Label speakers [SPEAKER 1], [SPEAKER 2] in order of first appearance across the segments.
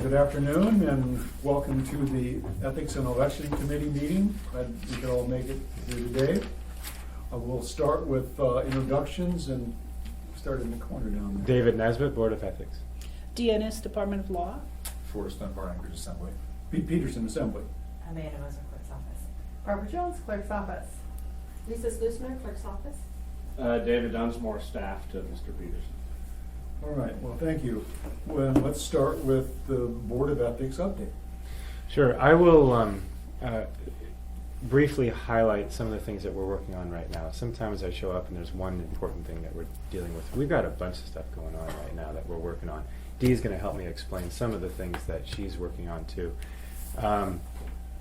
[SPEAKER 1] Good afternoon and welcome to the Ethics and Election Committee meeting. Glad you could all make it here today. We'll start with introductions and start in the corner down there.
[SPEAKER 2] David Nesbitt, Board of Ethics.
[SPEAKER 3] DNS, Department of Law.
[SPEAKER 4] Forrest Dunbar, Anchorage Assembly.
[SPEAKER 1] Pete Peterson, Assembly.
[SPEAKER 5] Amanda Moser, Clerk's Office. Barbara Jones, Clerk's Office.
[SPEAKER 6] Lisa Slusner, Clerk's Office.
[SPEAKER 7] David Dunsmore, staff to Mr. Peterson.
[SPEAKER 1] All right, well, thank you. Well, let's start with the Board of Ethics update.
[SPEAKER 2] Sure. I will briefly highlight some of the things that we're working on right now. Sometimes I show up and there's one important thing that we're dealing with. We've got a bunch of stuff going on right now that we're working on. Dee is going to help me explain some of the things that she's working on too,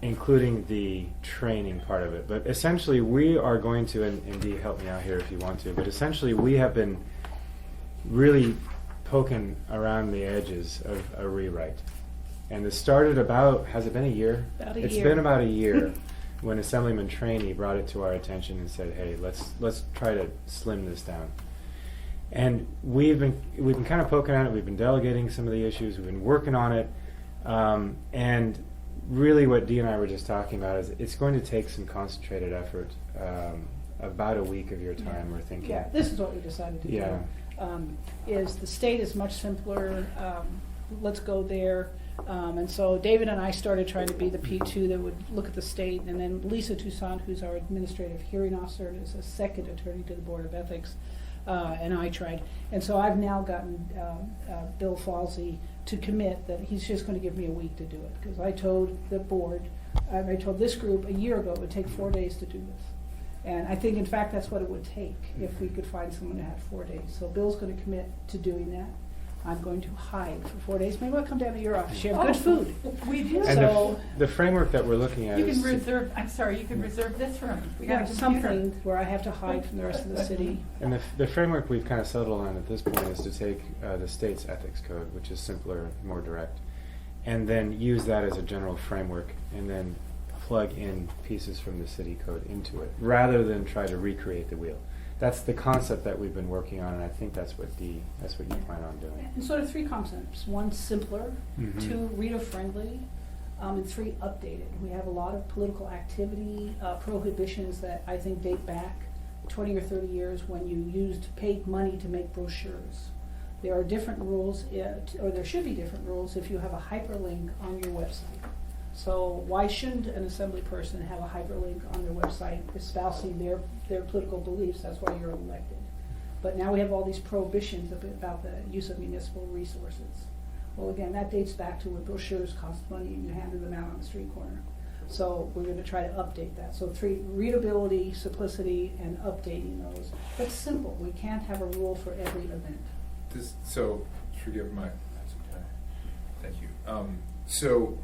[SPEAKER 2] including the training part of it. But essentially we are going to, and Dee, help me out here if you want to, but essentially we have been really poking around the edges of a rewrite. And it started about, has it been a year?
[SPEAKER 3] About a
[SPEAKER 2] It's
[SPEAKER 3] year.
[SPEAKER 2] been about a year when Assemblyman Trainee brought it to our attention and said, hey, let's try to slim this down. And we've been kind of poking at it, we've been delegating some of the issues, we've been working on it, and really what Dee and I were just talking about is it's going to take some concentrated effort, about a week of your time, we're thinking.
[SPEAKER 3] Yeah, this is what we decided to
[SPEAKER 2] Yeah.
[SPEAKER 3] do. Is the state is much simpler. Let's go there. And so David and I started trying to be the P2 that would look at the state, and then Lisa Toussaint, who's our administrative hearing officer and is a second attorney to the Board of Ethics, and I tried. And so I've now gotten Bill Falsey to commit that he's just going to give me a week to do it, because I told the board, I told this group a year ago it would take 4 days to do this. And I think, in fact, that's what it would take if we could find someone who had 4 days. So Bill's going to commit to doing that. I'm going to hide for 4 days. Maybe I'll come down to your office. You have good food.
[SPEAKER 5] We do.
[SPEAKER 2] And
[SPEAKER 3] So-
[SPEAKER 2] the framework that we're looking at
[SPEAKER 5] You
[SPEAKER 2] is
[SPEAKER 5] can reserve, I'm sorry, you can reserve this room. We got a computer.
[SPEAKER 3] Something where I have to hide from the rest of the city.
[SPEAKER 2] and the framework we've kind of settled on at this point is to take the state's ethics code, which is simpler, more direct, and then use that as a general framework, and then plug in pieces from the city code into it, rather than try to recreate the wheel. That's the concept that we've been working on, and I think that's what you plan on doing.
[SPEAKER 3] And sort of three concepts. One, simpler.
[SPEAKER 2] Mhm.
[SPEAKER 3] Two, reader-friendly. And three, updated. We have a lot of political activity, prohibitions that I think date back 20 or 30 years when you used paid money to make brochures. There are different rules, or there should be different rules if you have a hyperlink on your website. So why shouldn't an assembly person have a hyperlink on their website espousing their political beliefs? That's why you're elected. But now we have all these prohibitions about the use of municipal resources. Well, again, that dates back to when brochures cost money and you handed them out on the street corner. So we're going to try to update that. So three, readability, simplicity, and updating those. That's simple. We can't have a rule for every event.
[SPEAKER 4] So, forgive my, that's okay. Thank you. So,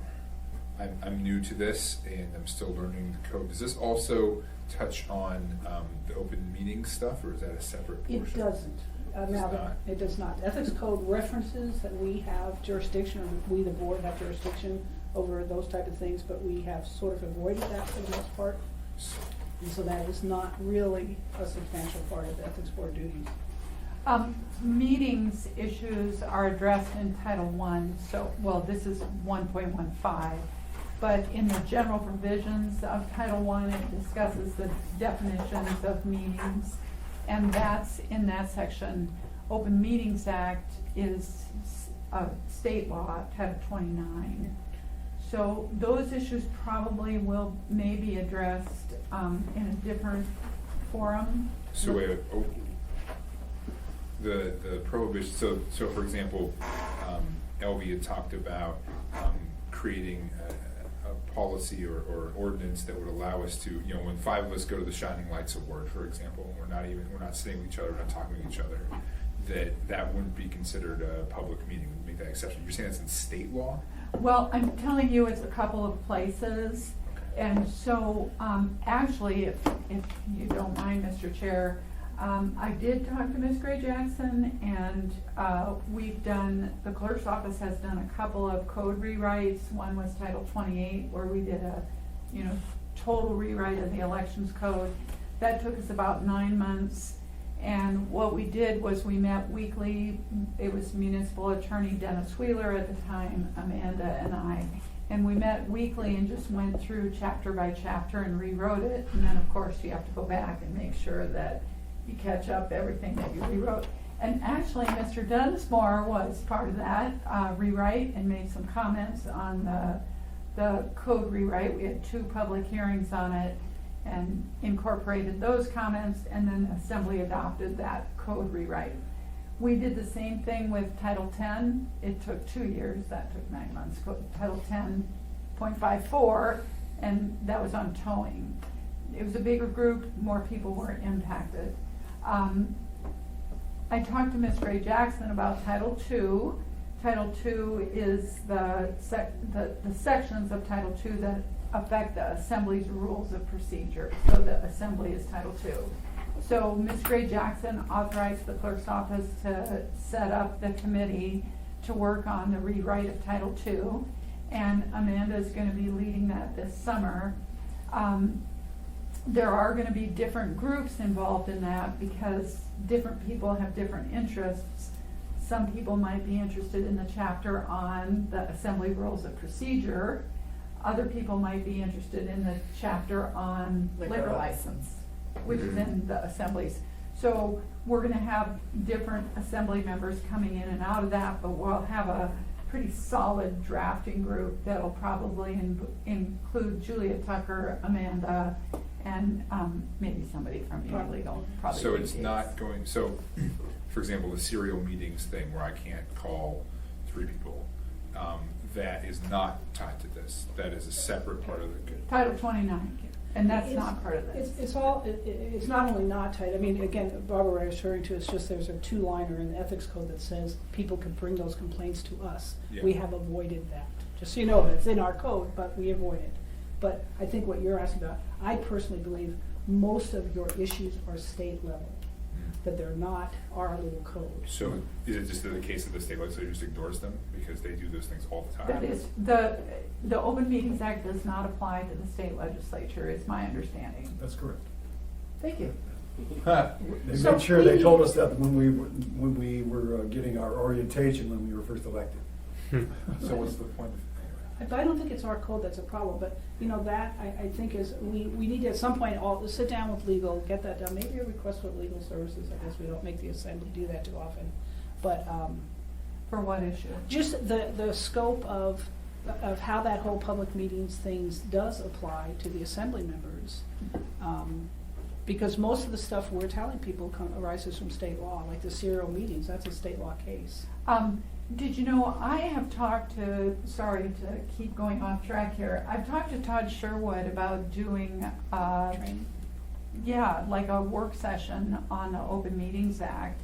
[SPEAKER 4] I'm new to this and I'm still learning the code. Does this also touch on the open meeting stuff, or is that a separate portion?
[SPEAKER 3] It doesn't.
[SPEAKER 4] Does
[SPEAKER 3] Now,
[SPEAKER 4] not?
[SPEAKER 3] it does not. Ethics code references that we have jurisdiction, or we, the board, have jurisdiction over those type of things, but we have sort of avoided that for the most part. And so that is not really a substantial part of the ethics board duties.
[SPEAKER 5] Meetings issues are addressed in Title I, so, well, this is 1.15. But in the general provisions of Title I, it discusses the definitions of meetings. And that's in that section. Open Meetings Act is state law, Title 29. So those issues probably will maybe addressed in a different forum.
[SPEAKER 4] So wait, the prohibition, so for example, Elvie had talked about creating a policy or ordinance that would allow us to, when five of us go to the Shining Lights Award, for example, and we're not sitting with each other, we're not talking to each other, that wouldn't be considered a public meeting. We'd make that exception. You're saying that's in state law?
[SPEAKER 5] Well, I'm telling you, it's a couple of places.
[SPEAKER 4] Okay.
[SPEAKER 5] And so, actually, if you don't mind, Mr. Chair, I did talk to Ms. Gray Jackson, and the clerk's office has done a couple of code rewrites. One was Title 28, where we did a, total rewrite of the elections code. That took us about 9 months. And what we did was we met weekly. It was municipal attorney Dennis Wheeler at the time, Amanda and I. And we met weekly and just went through chapter by chapter and rewrote it. And then, of course, you have to go back and make sure that you catch up everything that you rewrote. And actually, Mr. Dunsmore was part of that rewrite and made some comments on the code rewrite. We had 2 public hearings on it and incorporated those comments, and then Assembly adopted that code rewrite. We did the same thing with Title 10. It took 2 years, that took 9 months. Title 10.54, and that was on towing. It was a bigger group, more people were impacted. I talked to Ms. Ray Jackson about Title II. Title II is the sections of Title II that affect the Assembly's rules of procedure. So the Assembly is Title II. So Ms. Ray Jackson authorized the clerk's office to set up the committee to work on the rewrite of Title II. And Amanda is going to be leading that this summer. There are going to be different groups involved in that because different people have different interests. Some people might be interested in the chapter on the Assembly Rules of Procedure. Other people might be interested in the chapter on liquor license, which is in the Assemblies. So we're going to have different Assembly members coming in and out of that, but we'll have a pretty solid drafting group that'll probably include Julia Tucker, Amanda, and maybe somebody from legal. Probably
[SPEAKER 4] So it's
[SPEAKER 5] Gates.
[SPEAKER 4] not going, so, for example, the serial meetings thing where I can't call 3 people, that is not tied to this. That is a separate part of the.
[SPEAKER 5] Title 29, and that's not part of this.
[SPEAKER 3] It's not only not tight, I mean, again, Barbara was referring to, it's just there's a 2-liner in the ethics code that says people can bring those complaints to us.
[SPEAKER 4] Yeah.
[SPEAKER 3] We have avoided that. Just so you know, it's in our code, but we avoid it. But I think what you're asking about, I personally believe most of your issues are state level, that they're not our little code.
[SPEAKER 4] So is it just the case that the state legislature just ignores them because they do those things all the time?
[SPEAKER 5] That is, the Open Meetings Act does not apply to the state legislature, is my understanding.
[SPEAKER 1] That's correct.
[SPEAKER 5] Thank you.
[SPEAKER 1] They
[SPEAKER 3] So
[SPEAKER 1] made sure they
[SPEAKER 3] we-
[SPEAKER 1] told us that when we were getting our orientation when we were first elected.
[SPEAKER 4] So what's the point?
[SPEAKER 3] But I don't think it's our code that's a problem, but, you know, that, I think is, we need to at some point all, sit down with legal, get that done, maybe a request with legal services, I guess we don't make the Assembly do that too often. But,
[SPEAKER 5] For what issue?
[SPEAKER 3] just the scope of how that whole public meetings things does apply to the Assembly members. Because most of the stuff we're telling people arises from state law, like the serial meetings, that's a state law case.
[SPEAKER 5] Did you know, I have talked to, sorry to keep going off track here, I've talked to Todd Sherwood about doing,
[SPEAKER 3] Training.
[SPEAKER 5] yeah, like a work session on the Open Meetings Act.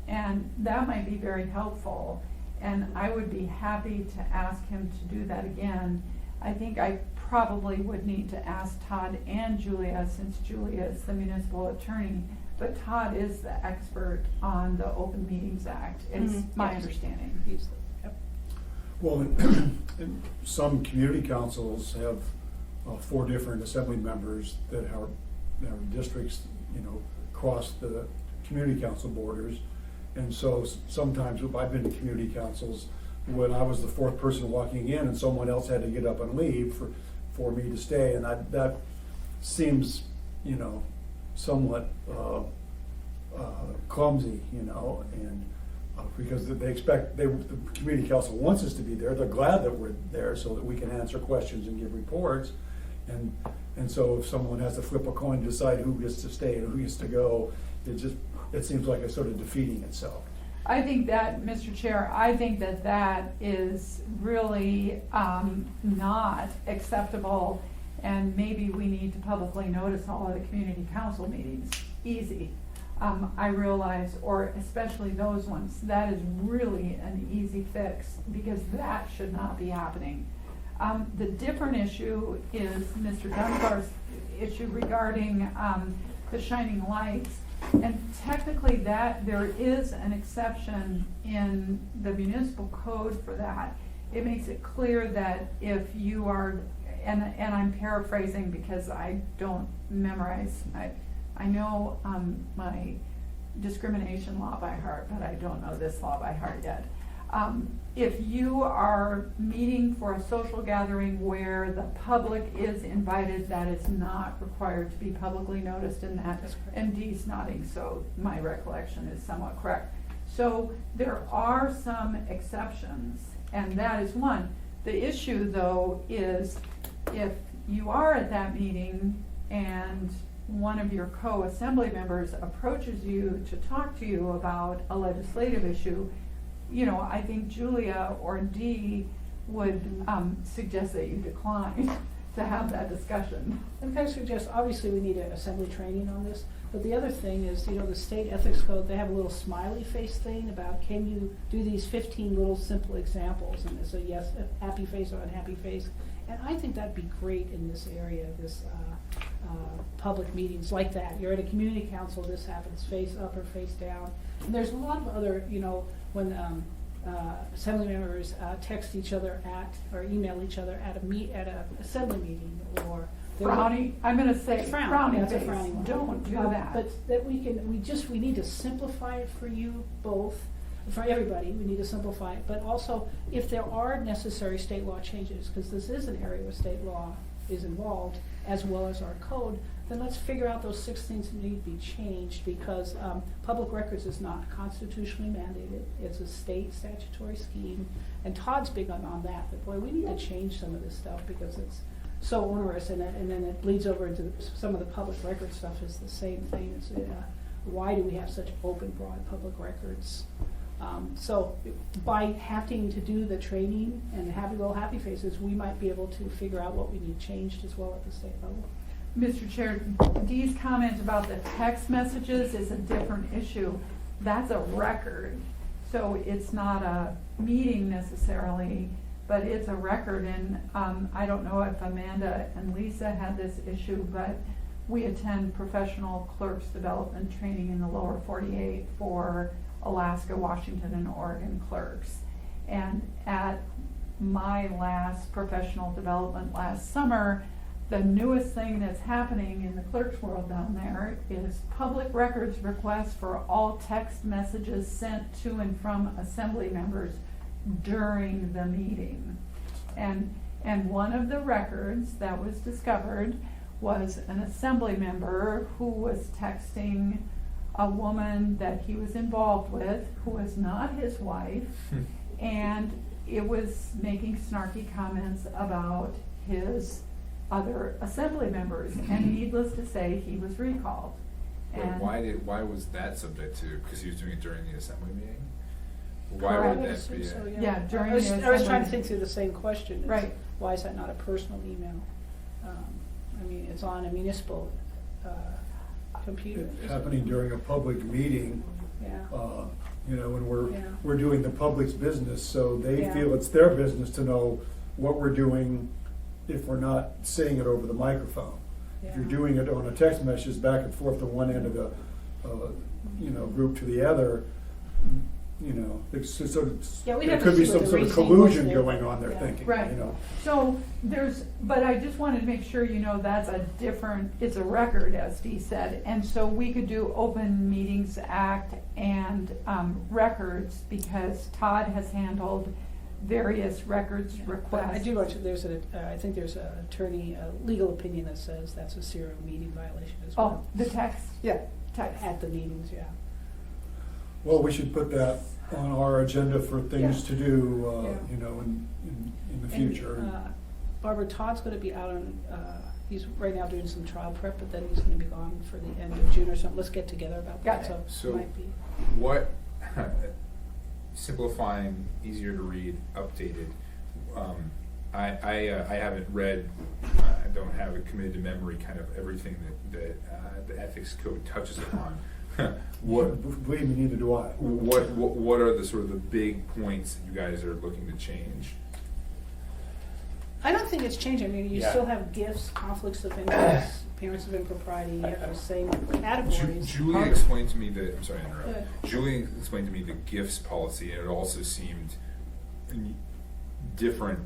[SPEAKER 5] And that might be very helpful. And I would be happy to ask him to do that again. I think I probably would need to ask Todd and Julia, since Julia is the municipal attorney. But Todd is the expert on the Open Meetings Act, is
[SPEAKER 3] Mhm,
[SPEAKER 5] my
[SPEAKER 3] yes.
[SPEAKER 5] understanding.
[SPEAKER 3] Yep.
[SPEAKER 1] Well, and some community councils have 4 different assembly members that are districts, you know, across the community council borders. And so sometimes I've been to community councils when I was the 4th person walking in and someone else had to get up and leave for me to stay. And that seems, you know, somewhat clumsy, you know, and because they expect, the community council wants us to be there, they're glad that we're there so that we can answer questions and give reports. And so if someone has to flip a coin to decide who gets to stay and who gets to go, it seems like it's sort of defeating itself.
[SPEAKER 5] I think that, Mr. Chair, I think that that is really not acceptable, and maybe we need to publicly notice all of the community council meetings. Easy. I realize, or especially those ones, that is really an easy fix, because that should not be happening. The different issue is Mr. Dunbar's issue regarding the shining lights. And technically that, there is an exception in the municipal code for that. It makes it clear that if you are, and I'm paraphrasing because I don't memorize, I know my discrimination law by heart, but I don't know this law by heart yet. If you are meeting for a social gathering where the public is invited, that is not required to be publicly noticed in that.
[SPEAKER 3] That's correct.
[SPEAKER 5] And Dee's nodding, so my recollection is somewhat correct. So there are some exceptions, and that is one. The issue, though, is if you are at that meeting and one of your co-assembly members approaches you to talk to you about a legislative issue, you know, I think Julia or Dee would suggest that you decline to have that discussion.
[SPEAKER 3] And can I suggest, obviously, we need an assembly training on this, but the other thing is, you know, the state ethics code, they have a little smiley face thing about, can you do these 15 little simple examples? And it's a yes, a happy face or unhappy face. And I think that'd be great in this area, this public meetings like that. You're at a community council, this happens, face up or face down. And there's a lot of other, you know, when assembly members text each other at, or email each other at a assembly meeting, or
[SPEAKER 5] Frowny, I'm gonna say frowny
[SPEAKER 3] that's a
[SPEAKER 5] face,
[SPEAKER 3] frowny one.
[SPEAKER 5] don't do that.
[SPEAKER 3] But that we need to simplify it for you both, for everybody, we need to simplify it, but also if there are necessary state law changes, because this is an area where state law is involved, as well as our code, then let's figure out those 6 things that need to be changed, because public records is not constitutionally mandated, it's a state statutory scheme, and Todd's big on that, but boy, we need to change some of this stuff, because it's so onerous, and then it bleeds over into some of the public record stuff is the same thing. It's, why do we have such open, broad public records? So by having to do the training and having little happy faces, we might be able to figure out what we need changed as well at the state level.
[SPEAKER 5] Mr. Chair, Dee's comment about the text messages is a different issue. That's a record, so it's not a meeting necessarily, but it's a record, and I don't know if Amanda and Lisa had this issue, but we attend professional clerks development training in the lower 48 for Alaska, Washington, and Oregon clerks. And at my last professional development last summer, the newest thing that's happening in the clerks world down there is public records requests for all text messages sent to and from assembly members during the meeting. And one of the records that was discovered was an assembly member who was texting a woman that he was involved with, who was not his wife, and it was making snarky comments about his other assembly members, and needless to say, he was recalled.
[SPEAKER 4] But
[SPEAKER 5] And
[SPEAKER 4] why was that subject to, because he was doing it during the assembly meeting? Why
[SPEAKER 3] I
[SPEAKER 4] would
[SPEAKER 3] would
[SPEAKER 4] that
[SPEAKER 3] assume
[SPEAKER 4] be?
[SPEAKER 3] so,
[SPEAKER 5] Yeah, during
[SPEAKER 3] I was
[SPEAKER 5] the
[SPEAKER 3] trying to
[SPEAKER 5] assembly.
[SPEAKER 3] think through the same question. It's,
[SPEAKER 5] Right.
[SPEAKER 3] why is that not a personal email? I mean, it's on a municipal computer.
[SPEAKER 1] It's happening during a public meeting,
[SPEAKER 3] Yeah.
[SPEAKER 1] you know, and
[SPEAKER 3] Yeah.
[SPEAKER 1] we're doing the public's business, so they
[SPEAKER 3] Yeah.
[SPEAKER 1] feel it's their business to know what we're doing if we're not saying it over the microphone. If you're
[SPEAKER 3] Yeah.
[SPEAKER 1] doing it on a text message back and forth to one end of the, you know, group to the other, you know, it's sort of,
[SPEAKER 3] Yeah, we'd
[SPEAKER 1] there
[SPEAKER 3] have to
[SPEAKER 1] could be
[SPEAKER 3] see
[SPEAKER 1] some
[SPEAKER 3] what the
[SPEAKER 1] sort of
[SPEAKER 3] reasoning
[SPEAKER 1] collusion
[SPEAKER 3] was there.
[SPEAKER 1] going on, they're
[SPEAKER 3] Yeah.
[SPEAKER 1] thinking,
[SPEAKER 5] Right.
[SPEAKER 1] you know.
[SPEAKER 5] So but I just wanted to make sure you know that's a different, it's a record, as Dee said. And so we could do Open Meetings Act and records, because Todd has handled various records
[SPEAKER 3] Yeah. But
[SPEAKER 5] requests.
[SPEAKER 3] I do want to, I think there's an attorney, a legal opinion that says that's a serial meeting violation as well.
[SPEAKER 5] Oh, the text?
[SPEAKER 3] Yeah,
[SPEAKER 5] Text.
[SPEAKER 3] at the meetings, yeah.
[SPEAKER 1] Well, we should put that on our agenda for things
[SPEAKER 3] Yeah.
[SPEAKER 1] to do,
[SPEAKER 3] Yeah.
[SPEAKER 1] you know, in the
[SPEAKER 3] And,
[SPEAKER 1] future.
[SPEAKER 3] Barbara, Todd's gonna be out on, he's right now doing some trial prep, but then he's gonna be gone for the end of June or something. Let's get together about that,
[SPEAKER 5] Got it.
[SPEAKER 3] so
[SPEAKER 4] So-
[SPEAKER 3] it might be.
[SPEAKER 4] What, simplifying, easier to read, updated, I haven't read, I don't have it committed to memory, kind of everything that the ethics code touches upon. What,
[SPEAKER 1] Believe me, neither do I.
[SPEAKER 4] what are the sort of the big points that you guys are looking to change?
[SPEAKER 3] I don't think it's changing. I mean, you
[SPEAKER 4] Yeah.
[SPEAKER 3] still have gifts, conflicts of interest, appearance of impropriety, you have the same categories.
[SPEAKER 4] Julie explained to me that, I'm sorry to interrupt.
[SPEAKER 3] Go ahead.
[SPEAKER 4] Julie explained to me the gifts policy, and it also seemed different.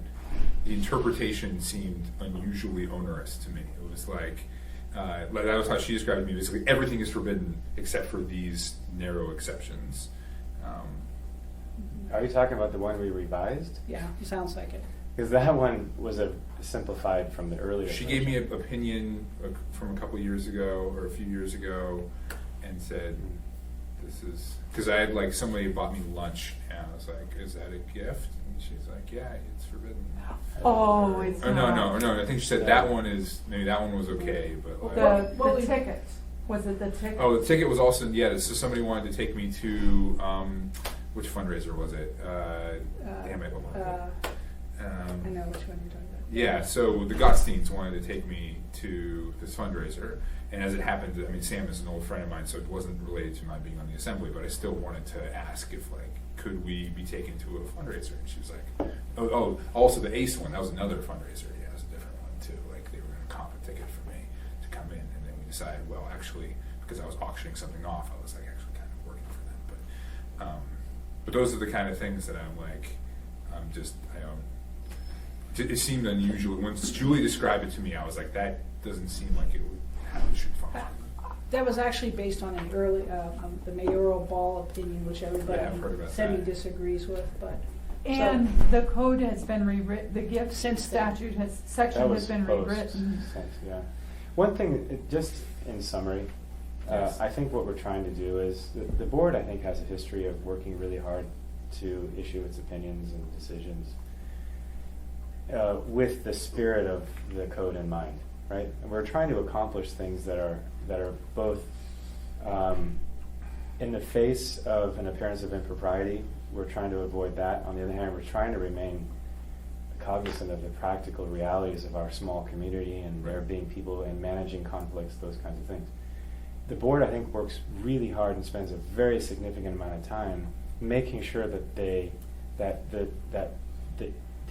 [SPEAKER 4] The interpretation seemed unusually onerous to me. It was like, like that was how she described it to me. Basically, everything is forbidden except for these narrow exceptions.
[SPEAKER 2] Are you talking about the one we revised?
[SPEAKER 3] Yeah, it sounds like it.
[SPEAKER 2] Because that one was simplified from the earlier.
[SPEAKER 4] She gave me
[SPEAKER 2] version.
[SPEAKER 4] an opinion from a couple years ago or a few years ago, and said, "This is," because I had like somebody bought me lunch, and I was like, "Is that a gift?" And she's like, "Yeah, it's forbidden."
[SPEAKER 5] Oh, it's
[SPEAKER 4] Or
[SPEAKER 5] not.
[SPEAKER 4] no. I think she said
[SPEAKER 2] Yeah.
[SPEAKER 4] that one is maybe that one was okay, but like,
[SPEAKER 5] The ticket, was it the ticket?
[SPEAKER 4] oh, the ticket was also so somebody wanted to take me to which fundraiser was it? Damn it, what was it?
[SPEAKER 3] I know which one you're talking about.
[SPEAKER 4] Yeah, so the Gottsteins wanted to take me to this fundraiser, and as it happened, I mean, Sam is an old friend of mine, so it wasn't related to my being on the assembly, but I still wanted to ask if, like, could we be taken to a fundraiser? And she was like, oh, also the ACE one, that was another fundraiser, yeah, it was a different one too, like, they were gonna comp a ticket for me to come in, and then we decided, well, actually, because I was auctioning something off, I was like actually kind of working for them, but those are the kind of things that I'm like, it seemed unusual. When Julie described it to me, I was like, that doesn't seem like it would how it should function.
[SPEAKER 3] That was actually based on an early, the mayoral ball opinion, which everybody
[SPEAKER 4] Yeah, I've heard about
[SPEAKER 3] semi
[SPEAKER 4] that.
[SPEAKER 3] disagrees with, but.
[SPEAKER 5] And the code has been rewritten, the gift
[SPEAKER 3] Since then.
[SPEAKER 5] statute has,
[SPEAKER 2] That
[SPEAKER 5] section
[SPEAKER 2] was
[SPEAKER 5] has been
[SPEAKER 2] post
[SPEAKER 5] rewritten.
[SPEAKER 2] since, yeah. One thing, just in summary,
[SPEAKER 4] Yes.
[SPEAKER 2] I think what we're trying to do is, the board, I think, has a history of working really hard to issue its opinions and decisions with the spirit of the code in mind, right? And we're trying to accomplish things that are both in the face of an appearance of impropriety. We're trying to avoid that. On the other hand, we're trying to remain cognizant of the practical realities of our small community and there being people and managing conflicts, those kinds of things. The board, I think, works really hard and spends a very significant amount of time making sure that the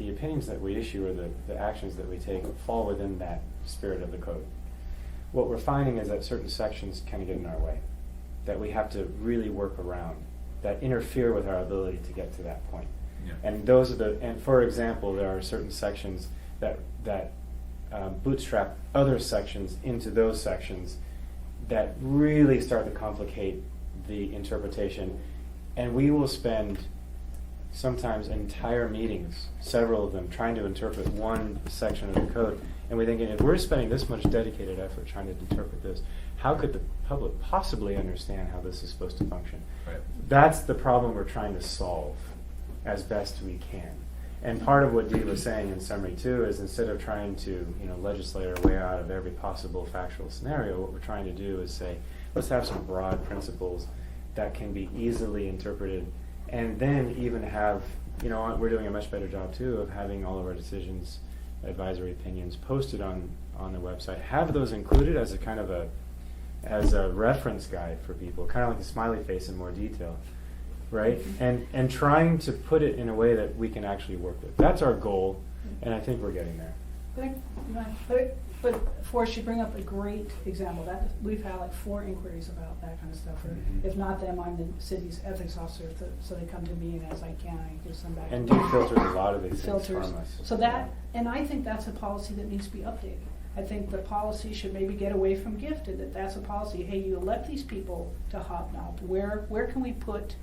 [SPEAKER 2] opinions that we issue or the actions that we take fall within that spirit of the code. What we're finding is that certain sections kind of get in our way, that we have to really work around, that interfere with our ability to get to that point.
[SPEAKER 4] Yeah.
[SPEAKER 2] And for example, there are certain sections that bootstrap other sections into those sections that really start to complicate the interpretation. And we will spend sometimes entire meetings, several of them, trying to interpret one section of the code. And we're thinking, if we're spending this much dedicated effort trying to interpret this, how could the public possibly understand how this is supposed to function?
[SPEAKER 4] Right.
[SPEAKER 2] That's the problem we're trying to solve as best we can. And part of what Dee was saying in summary too is instead of trying to legislate our way out of every possible factual scenario, what we're trying to do is say, let's have some broad principles that can be easily interpreted, and then even have, we're doing a much better job too of having all of our decisions, advisory opinions posted on the website. Have those included as a kind of as a reference guide for people, kind of like a smiley face in more detail, right? And trying to put it in a way that we can actually work with. That's our goal, and I think we're getting there.
[SPEAKER 3] But Forrest, you bring up a great example. That we've had like 4 inquiries about that kind of stuff. Or
[SPEAKER 2] Mhm.
[SPEAKER 3] if not them, I'm the city's ethics officer, so they come to me, and as I can, I give some back.
[SPEAKER 2] And Dee filters a lot of these things
[SPEAKER 3] Filters.
[SPEAKER 2] from us.
[SPEAKER 3] So that, and I think that's a policy that needs to be updated. I think the policy should maybe get away from gifted, that's a policy, hey, you elect these people to hobnob. Where can we put,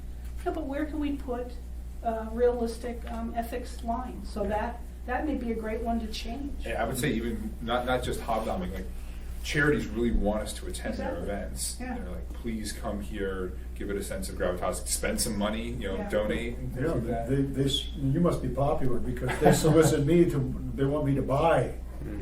[SPEAKER 3] realistic ethics lines? So that may be a great one to change.
[SPEAKER 4] Yeah, I would say even not just hobnobbing, like charities really want us to attend their
[SPEAKER 3] Exactly.
[SPEAKER 4] events.
[SPEAKER 3] Yeah.
[SPEAKER 4] They're like, please come here, give it a sense of gravitas, spend some money,
[SPEAKER 3] Yeah.
[SPEAKER 4] donate and things like that.
[SPEAKER 1] You must be popular because they solicit me they want me to buy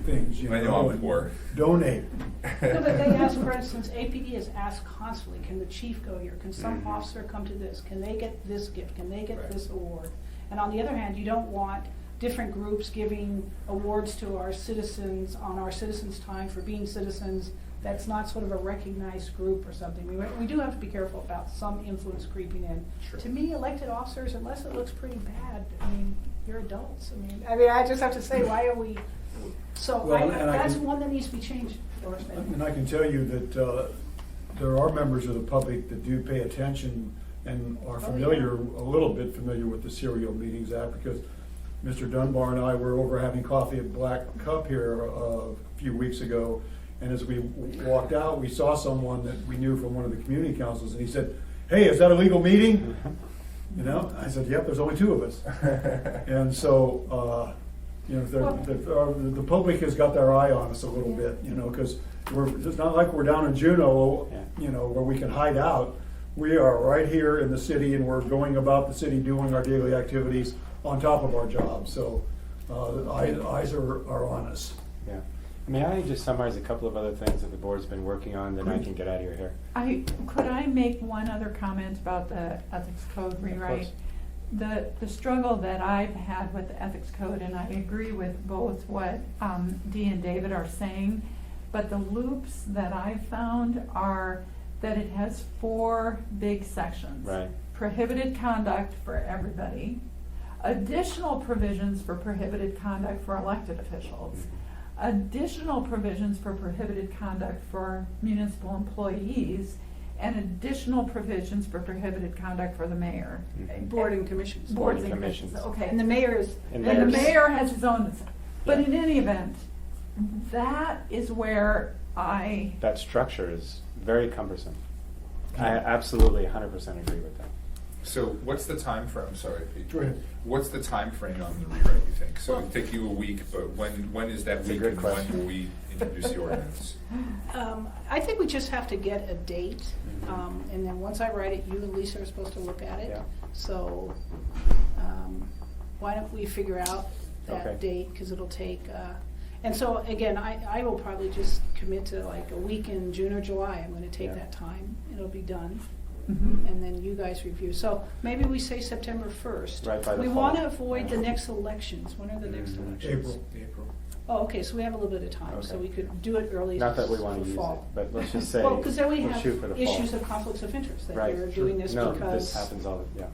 [SPEAKER 1] things,
[SPEAKER 4] I know I'm
[SPEAKER 1] and
[SPEAKER 4] poor.
[SPEAKER 1] donate.
[SPEAKER 3] No, but they ask, for instance, APD is asked constantly, can the chief go here? Can some
[SPEAKER 2] Mhm.
[SPEAKER 3] officer come to this? Can they get this gift? Can they get
[SPEAKER 4] Right.
[SPEAKER 3] this award? And on the other hand, you don't want different groups giving awards to our citizens on our citizens' time for being citizens. That's not sort of a recognized group or something. We do have to be careful about some influence creeping in.
[SPEAKER 4] Sure.
[SPEAKER 3] To me, elected officers, unless it looks pretty bad, I mean, you're adults. I mean, I just have to say, why are we, so
[SPEAKER 1] Well, and I
[SPEAKER 3] that's
[SPEAKER 1] can-
[SPEAKER 3] one that needs to be changed. Doris, maybe.
[SPEAKER 1] And I can tell you that there are members of the public that do pay attention and are familiar, a little bit familiar with the Serial Meetings Act, because Mr. Dunbar and I were over having coffee at Black Cup here a few weeks ago, And as we walked out, we saw someone that we knew from one of the community councils, and he said, "Hey, is that a legal meeting?" You know, I said, "Yep, there's only two of us." And so, you know, the public has got their eye on us a little bit, you know, because it's not like we're down in Juneau, you know, where we can hide out. We are right here in the city, and we're going about the city doing our daily activities on top of our jobs. So the eyes are on us.
[SPEAKER 2] Yeah. May I just summarize a couple of other things that the board's been working on, then I can get out of your hair?
[SPEAKER 5] Could I make one other comment about the ethics code rewrite? The struggle that I've had with the ethics code, and I agree with both what Dee and David are saying, but the loops that I've found are that it has 4 big sections.
[SPEAKER 2] Right.
[SPEAKER 5] Prohibited conduct for everybody, additional provisions for prohibited conduct for elected officials, additional provisions for prohibited conduct for municipal employees, and additional provisions for prohibited conduct for the mayor.
[SPEAKER 2] Mhm.
[SPEAKER 3] Board and commissions.
[SPEAKER 5] Boards
[SPEAKER 2] and
[SPEAKER 5] and
[SPEAKER 2] commissions.
[SPEAKER 5] commissions, okay.
[SPEAKER 3] And the mayor is.
[SPEAKER 2] And
[SPEAKER 5] And the
[SPEAKER 2] mayors.
[SPEAKER 5] mayor has his own, but
[SPEAKER 2] Yeah.
[SPEAKER 5] in any event, that is where
[SPEAKER 2] That structure is very cumbersome. I absolutely 100% agree with that.
[SPEAKER 4] So what's the time frame? Sorry, Pete.
[SPEAKER 1] Go ahead.
[SPEAKER 4] What's the time frame on the rewrite, you think? So
[SPEAKER 3] Well-
[SPEAKER 4] it'll take you a week, but when is that
[SPEAKER 2] That's a
[SPEAKER 4] week
[SPEAKER 2] good
[SPEAKER 4] and
[SPEAKER 2] question.
[SPEAKER 4] when will we introduce the ordinance?
[SPEAKER 3] I think we just have to get a date,
[SPEAKER 2] Mhm.
[SPEAKER 3] and then once I write it, you and Lisa are supposed to look at it.
[SPEAKER 2] Yeah.
[SPEAKER 3] So, why don't we figure out
[SPEAKER 2] Okay.
[SPEAKER 3] that date, because it'll take, and so, again, I will probably just commit to like a week in June or July. I'm gonna take
[SPEAKER 2] Yeah.
[SPEAKER 3] that time, it'll be done,
[SPEAKER 5] Mhm.
[SPEAKER 3] and then you guys review. So maybe we say September 1st.
[SPEAKER 2] Right by the
[SPEAKER 3] We
[SPEAKER 2] fall.
[SPEAKER 3] wanna avoid the next elections. When are the next
[SPEAKER 2] Mhm.
[SPEAKER 3] elections?
[SPEAKER 1] April.
[SPEAKER 3] Oh, okay, so we have a little bit of time, so
[SPEAKER 2] Okay.
[SPEAKER 3] we could do it early
[SPEAKER 2] Not that we
[SPEAKER 3] for
[SPEAKER 2] want to use it,
[SPEAKER 3] fall.
[SPEAKER 2] but let's just say,
[SPEAKER 3] Well, because then we
[SPEAKER 2] we'll
[SPEAKER 3] have
[SPEAKER 2] shoot for the fall.
[SPEAKER 3] issues of conflicts of interest, that
[SPEAKER 2] Right.
[SPEAKER 3] you're doing this
[SPEAKER 2] No,
[SPEAKER 3] because.
[SPEAKER 2] this happens all, yeah.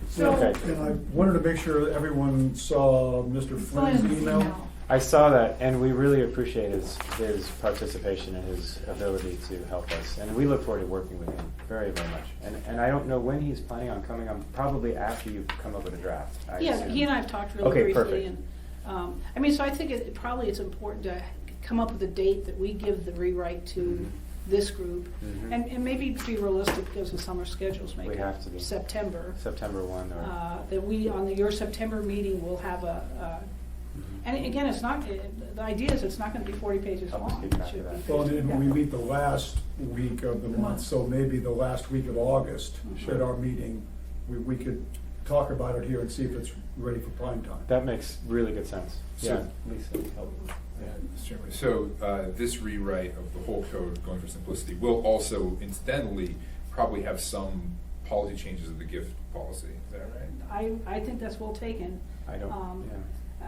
[SPEAKER 5] So-
[SPEAKER 2] Okay.
[SPEAKER 1] And I wanted to make sure that everyone saw Mr. Flynn's email.
[SPEAKER 2] I saw that, and we really appreciate his participation and his ability to help us. And we look forward to working with him very, very much. And I don't know when he's planning on coming on, probably after you've come up with a draft, I
[SPEAKER 3] Yeah,
[SPEAKER 2] assume.
[SPEAKER 3] he and I have talked really
[SPEAKER 2] Okay,
[SPEAKER 3] briefly,
[SPEAKER 2] perfect.
[SPEAKER 3] and, I mean, so I think probably it's important to come up with a date that we give the rewrite to
[SPEAKER 2] Mhm.
[SPEAKER 3] this group,
[SPEAKER 2] Mhm.
[SPEAKER 3] and maybe be realistic because of summer schedules, make
[SPEAKER 2] We
[SPEAKER 3] it
[SPEAKER 2] have to be.
[SPEAKER 3] September.
[SPEAKER 2] September 1 or.
[SPEAKER 3] That we, on your September meeting, will have and again, it's not, the idea is it's not gonna be 40 pages
[SPEAKER 2] Help us
[SPEAKER 3] long.
[SPEAKER 2] keep
[SPEAKER 3] It
[SPEAKER 2] track
[SPEAKER 3] should
[SPEAKER 2] of that.
[SPEAKER 3] be
[SPEAKER 1] Well, and
[SPEAKER 3] 50.
[SPEAKER 1] then we meet the last week of the month, so maybe the last week of August
[SPEAKER 3] Sure.
[SPEAKER 1] at our meeting, we could talk about it here and see if it's ready for prime time.
[SPEAKER 2] That makes really good sense.
[SPEAKER 4] So-
[SPEAKER 2] Yeah, Lisa, help.
[SPEAKER 4] Mr. Chairman, so this rewrite of the whole code, going for simplicity, will also incidentally probably have some policy changes of the gift policy. Is that right?
[SPEAKER 3] I think that's well taken.
[SPEAKER 2] I don't, yeah.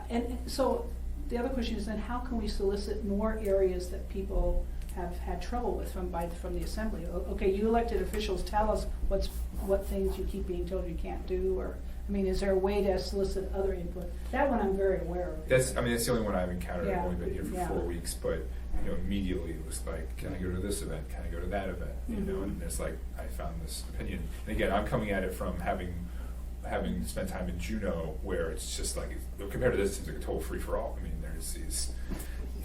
[SPEAKER 3] And so, the other question is then how can we solicit more areas that people have had trouble with from the assembly? Okay, you elected officials, tell us what things you keep being told you can't do, or, I mean, is there a way to solicit other input? That one I'm very aware of.
[SPEAKER 4] That's the only one I've encountered. I've
[SPEAKER 3] Yeah,
[SPEAKER 4] only been here for
[SPEAKER 3] yeah.
[SPEAKER 4] 4 weeks, but immediately it was like, can I go to this event? Can I go to that event?
[SPEAKER 3] Mhm.
[SPEAKER 4] And it's like I found this opinion. And again, I'm coming at it from having spent time in Juneau, where it's just like compared to this, it seems like a total free for all. I mean, there's these,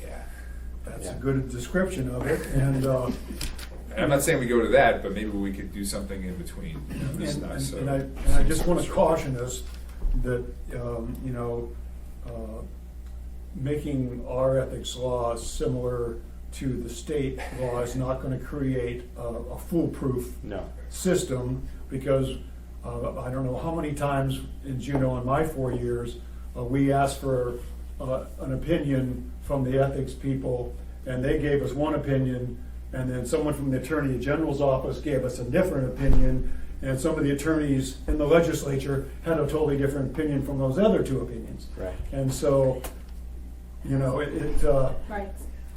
[SPEAKER 4] yeah.
[SPEAKER 1] That's a
[SPEAKER 2] Yeah.
[SPEAKER 1] good description of it, and,
[SPEAKER 4] And I'm not saying we go to that, but maybe we could do something in between. This is
[SPEAKER 1] and
[SPEAKER 4] not so-
[SPEAKER 1] and I just want to caution us that, making our ethics law similar to the state law is not going to create a foolproof
[SPEAKER 2] No.
[SPEAKER 1] system, because I don't know how many times in Juneau in my 4 years, we asked for an opinion from the ethics people, and they gave us one opinion, and then someone from the Attorney General's office gave us a different opinion, and some of the attorneys in the legislature had a totally different opinion from those other two opinions.
[SPEAKER 2] Right.
[SPEAKER 1] And so,
[SPEAKER 3] Right,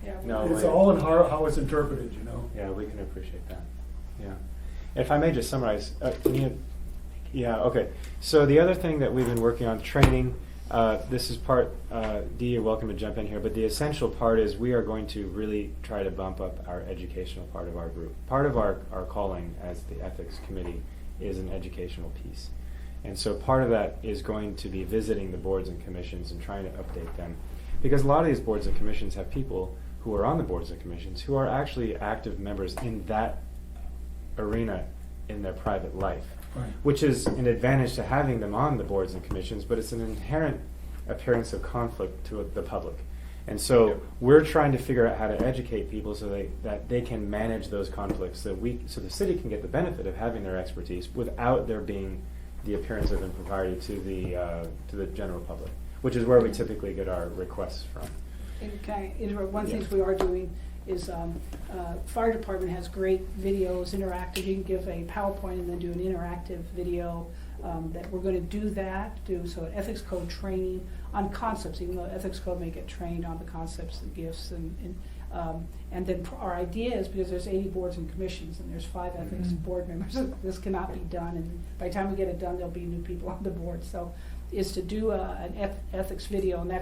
[SPEAKER 3] yeah.
[SPEAKER 2] No.
[SPEAKER 1] it's all in how it's interpreted, you know?
[SPEAKER 2] Yeah, we can appreciate that. Yeah. If I may just summarize, yeah, okay. So the other thing that we've been working on, training, this is part, Dee, you're welcome to jump in here, but the essential part is we are going to really try to bump up our educational part of our group. Part of our calling as the ethics committee is an educational piece. And so part of that is going to be visiting the boards and commissions and trying to update them. Because a lot of these boards and commissions have people who who are on the boards and commissions who are actually active members in that arena in their private life,
[SPEAKER 1] Right.
[SPEAKER 2] which is an advantage to having them on the boards and commissions, but it's an inherent appearance of conflict to the public. And so we're trying to figure out how to educate people so that they can manage those conflicts, so the city can get the benefit of having their expertise without there being the appearance of impropriety to the general public, which is where we typically get our requests from.
[SPEAKER 3] And can I interrupt? One of the
[SPEAKER 2] Yeah.
[SPEAKER 3] things we are doing is, fire department has great videos, interactive. You can give a PowerPoint and then do an interactive video. That we're gonna do that, so ethics code training on concepts, even though ethics code may get trained on the concepts and gifts and then our idea is, because there's 80 boards and commissions and there's 5 ethics board members, this cannot be done, and by the time we get it done, there'll be new people on the board, so is to do an ethics video, and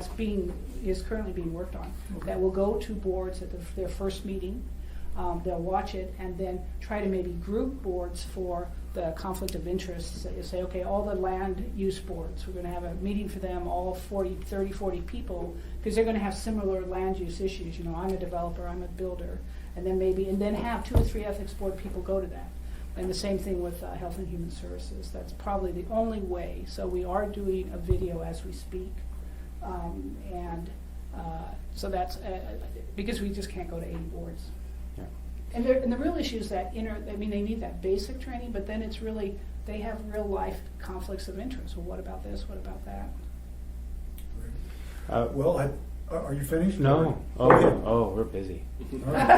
[SPEAKER 3] is currently being worked on.
[SPEAKER 1] Okay.
[SPEAKER 3] That will go to boards at their first meeting. They'll watch it and then try to maybe group boards for the conflict of interest. So you say, okay, all the land use boards, we're gonna have a meeting for them, all 30, 40 people, because they're gonna have similar land use issues. You know, I'm a developer, I'm a builder, and then have 2 or 3 ethics board people go to that. And the same thing with Health and Human Services. That's probably the only way. So we are doing a video as we speak. So that's, because we just can't go to 80 boards.
[SPEAKER 2] Yeah.
[SPEAKER 3] And the real issue is that they need that basic training, but then it's really, they have real life conflicts of interest. Well, what about this, what about that?
[SPEAKER 1] Well, are you finished?
[SPEAKER 2] No.
[SPEAKER 1] Okay.
[SPEAKER 2] We're busy.
[SPEAKER 1] All right.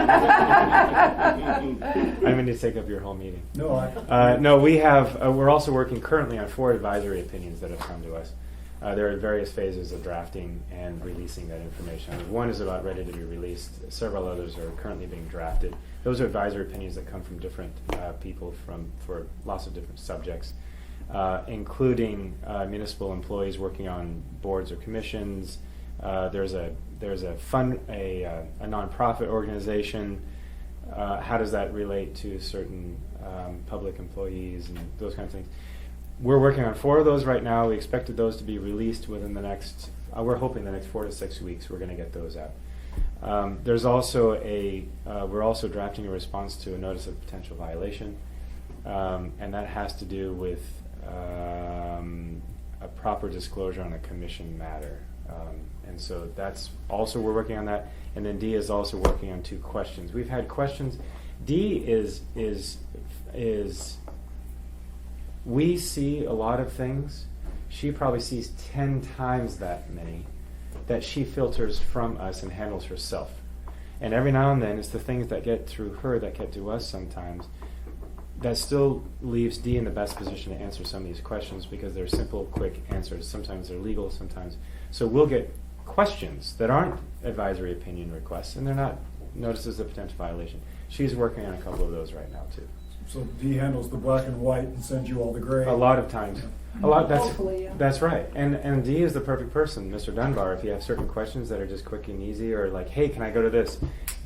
[SPEAKER 2] I mean to take up your whole meeting.
[SPEAKER 1] No,
[SPEAKER 2] No, we have. We're also working currently on 4 advisory opinions that have come to us. They're in various phases of drafting and releasing that information. One is about ready to be released. Several others are currently being drafted. Those are advisory opinions that come from different people for lots of different subjects, including municipal employees working on boards or commissions. There's a nonprofit organization. How does that relate to certain public employees and those kinds of things? We're working on 4 of those right now. We expected those to be released within the next, we're hoping the next 4 to 6 weeks we're going to get those out. There's also we're also drafting a response to a notice of potential violation, and that has to do with a proper disclosure on a commission matter. And so that's also, we're working on that. And then D is also working on 2 questions. We've had questions. D is we see a lot of things. She probably sees 10 times that many that she filters from us and handles herself. And every now and then it's the things that get through her that get to us sometimes that still leaves D in the best position to answer some of these questions, because they're simple, quick answers. Sometimes they're legal, sometimes. So we'll get questions that aren't advisory opinion requests, and they're not notices of potential violation. She's working on a couple of those right now too.
[SPEAKER 1] so D handles the black and white and sends you all the gray.
[SPEAKER 2] A lot of times.
[SPEAKER 3] Hopefully, yeah.
[SPEAKER 2] That's right. And D is the perfect person, Mr. Dunbar, if you have certain questions that are just quick and easy, or like, hey, can I go to this?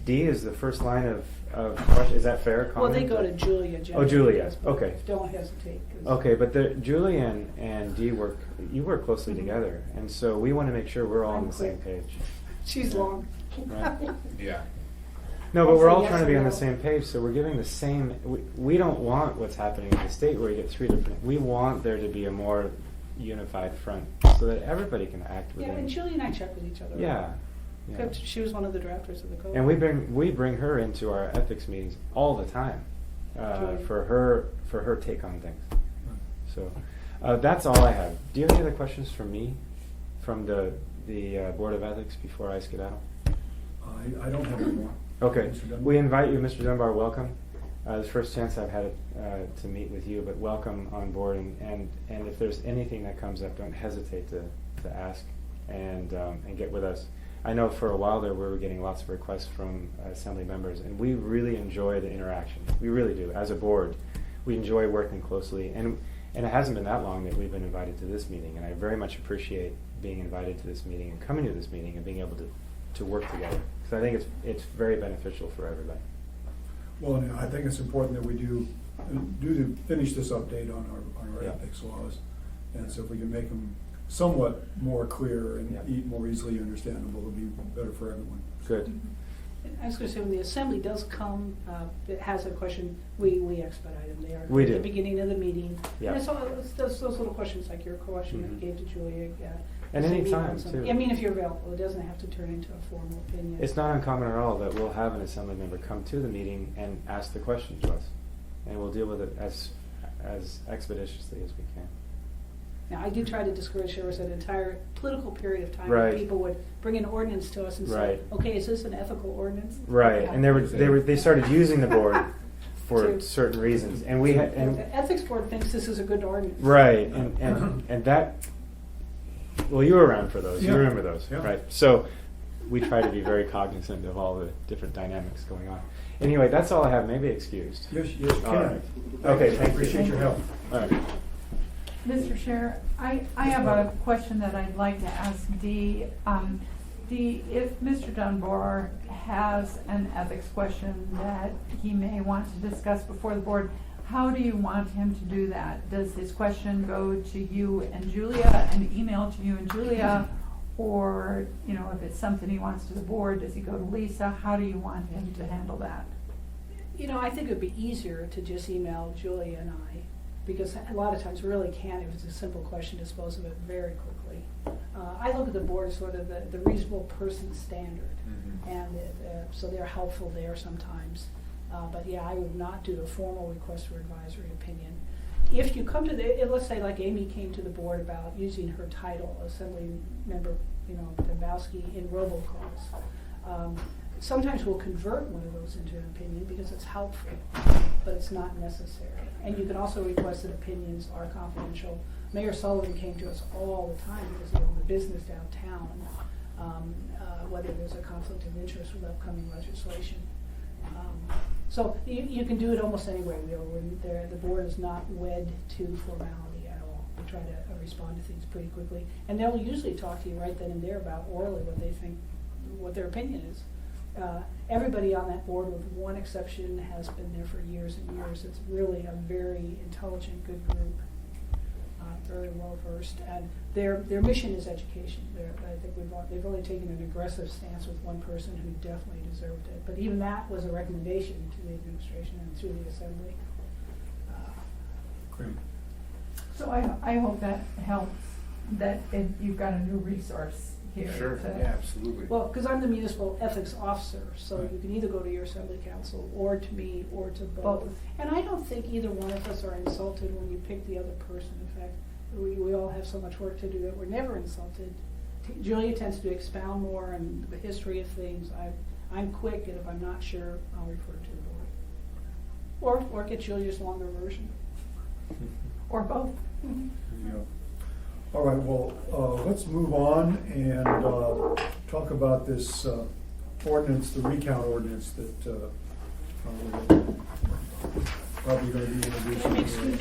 [SPEAKER 2] D is the first line of question. Is that fair?
[SPEAKER 3] Well, they
[SPEAKER 2] comment?
[SPEAKER 3] go to Julia generally.
[SPEAKER 2] Oh, Julia.
[SPEAKER 3] yes, but
[SPEAKER 2] Okay.
[SPEAKER 3] Don't hesitate. 'Cause
[SPEAKER 2] Okay, but Julia and D work closely together, and so we want to make sure we're all on
[SPEAKER 3] I'm
[SPEAKER 2] the same
[SPEAKER 3] quick.
[SPEAKER 2] page.
[SPEAKER 3] She's long.
[SPEAKER 2] Right.
[SPEAKER 4] Yeah.
[SPEAKER 2] No, but we're all
[SPEAKER 3] Yes
[SPEAKER 2] trying to
[SPEAKER 3] or
[SPEAKER 2] be on
[SPEAKER 3] no?
[SPEAKER 2] the same page, so we're giving the same. We don't want what's happening in the state where you get 3 different. We want there to be a more unified front so that everybody can act
[SPEAKER 3] Yeah,
[SPEAKER 2] within.
[SPEAKER 3] and Julia and I check with each other.
[SPEAKER 2] Yeah. Yeah.
[SPEAKER 3] Except she was one of the drafters of the code.
[SPEAKER 2] And we bring her into our ethics meetings all the time
[SPEAKER 3] Julia.
[SPEAKER 2] for her take on things. So that's all I have. Do you have any other questions for me from the Board of Ethics before I skedaddle?
[SPEAKER 1] I don't have any more.
[SPEAKER 2] Okay.
[SPEAKER 1] Mr. Dunbar?
[SPEAKER 2] We invite you, Mr. Dunbar. Welcome. It's the first chance I've had to meet with you, but welcome on board. And if there's anything that comes up, don't hesitate to ask and get with us. I know for a while there we were getting lots of requests from Assembly members, and we really enjoy the interaction. We really do. As a board, we enjoy working closely, and it hasn't been that long that we've been invited to this meeting, and I very much appreciate being invited to this meeting and coming to this meeting and being able to work together. So I think it's very beneficial for everybody.
[SPEAKER 1] Well, and I think it's important that we do to finish this update on our
[SPEAKER 2] Yeah.
[SPEAKER 1] ethics laws. And so if we can make them somewhat more clear and
[SPEAKER 2] Yeah.
[SPEAKER 1] more easily understandable, it'll be better for everyone.
[SPEAKER 2] Good.
[SPEAKER 3] I was gonna say, when the assembly does come, it has a question, we expedite them. They are
[SPEAKER 2] We
[SPEAKER 3] at
[SPEAKER 2] do.
[SPEAKER 3] the beginning of the meeting.
[SPEAKER 2] Yeah.
[SPEAKER 3] And it's those little questions like your question that
[SPEAKER 2] Mhm.
[SPEAKER 3] you gave to Julia.
[SPEAKER 2] And
[SPEAKER 3] some
[SPEAKER 2] any
[SPEAKER 3] emails
[SPEAKER 2] time,
[SPEAKER 3] and-
[SPEAKER 2] too.
[SPEAKER 3] I mean, if you're available, it doesn't have to turn into a formal opinion.
[SPEAKER 2] It's not uncommon at all that we'll have an assembly member come to the meeting and ask the question to us, and we'll deal with it as expeditiously as we can.
[SPEAKER 3] Now, I do try to discourage, there was an entire political period of time
[SPEAKER 2] Right.
[SPEAKER 3] where people would bring an ordinance to us and say,
[SPEAKER 2] Right.
[SPEAKER 3] okay, is this an ethical ordinance?
[SPEAKER 2] Right,
[SPEAKER 3] Yeah.
[SPEAKER 2] and they started using the board for
[SPEAKER 3] To-
[SPEAKER 2] certain reasons, and we had,
[SPEAKER 3] The ethics board thinks this is a good ordinance.
[SPEAKER 2] right, and that, well, you were around for those, you
[SPEAKER 1] Yeah.
[SPEAKER 2] remember those,
[SPEAKER 1] Yeah.
[SPEAKER 2] right? So, we try to be very cognizant of all the different dynamics going on. Anyway, that's all I have, maybe excused.
[SPEAKER 1] Yes, you
[SPEAKER 2] All
[SPEAKER 1] can.
[SPEAKER 2] right. Okay, thank you.
[SPEAKER 1] Appreciate your help.
[SPEAKER 2] All right.
[SPEAKER 5] Mr. Chair, I have a question that I'd like to ask Dee. Dee, if Mr. Dunbar has an ethics question that he may want to discuss before the board, how do you want him to do that? Does his question go to you and Julia, an email to you and Julia? Or, you know, if it's something he wants to the board, does he go to Lisa? How do you want him to handle that?
[SPEAKER 3] You know, I think it'd be easier to just email Julia and I, because a lot of times we really can, if it's a simple question, dispose of it very quickly. I look at the board as sort of the reasonable person standard, and so they're helpful there sometimes. But yeah, I would not do a formal request for advisory opinion. If you come to let's say like Amy came to the board about using her title, Assembly Member, Dombrowski, in robocalls. Sometimes we'll convert one of those into an opinion because it's helpful, but it's not necessary. And you can also request that opinions are confidential. Mayor Sullivan came to us all the time because he owned a business downtown, whether there's a conflict of interest with upcoming legislation. So you can do it almost any way, the board is not wed to formality at all. We try to respond to things pretty quickly. And they'll usually talk to you right then and there about orally what they think, what their opinion is. Everybody on that board, with one exception, has been there for years and years. It's really a very intelligent, good group, very well versed, and their mission is education. I think they've only taken an aggressive stance with one person who definitely deserved it. But even that was a recommendation to the administration and to the assembly.
[SPEAKER 1] Great.
[SPEAKER 5] So I hope that helps, that if you've got a new resource here.
[SPEAKER 4] Sure,
[SPEAKER 5] to-
[SPEAKER 4] yeah, absolutely.
[SPEAKER 3] Well, because I'm the municipal ethics officer, so you can either go to your assembly council or to me or to both.
[SPEAKER 5] Both.
[SPEAKER 3] And I don't think either one of us are insulted when you pick the other person. In fact, we all have so much work to do that we're never insulted. Julia tends to expound more on the history of things. I'm quick, and if I'm not sure, I'll refer to the board. Or get Julia's longer version.
[SPEAKER 5] Or both.
[SPEAKER 1] Yeah. All right, well, let's move on and talk about this ordinance, the recount ordinance that we're probably going to be introducing.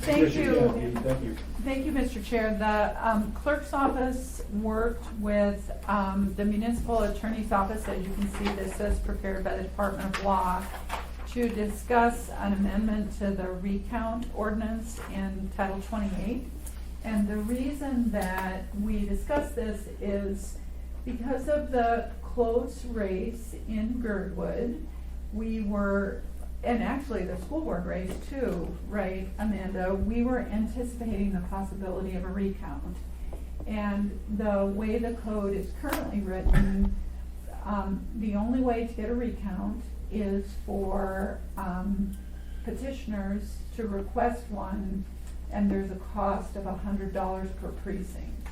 [SPEAKER 5] Thank
[SPEAKER 1] Yes,
[SPEAKER 5] you.
[SPEAKER 1] can, Dee. Thank you.
[SPEAKER 5] Thank you, Mr. Chair. The clerk's office worked with the municipal attorney's office, as you can see, this says prepared by the Department of Law, to discuss an amendment to the recount ordinance in Title 28. And the reason that we discussed this is because of the close race in Girdwood, we were, and actually the school board race too, right, Amanda? We were anticipating the possibility of a recount. And the way the code is currently written, the only way to get a recount is for petitioners to request one, and there's a cost of $100 per precinct.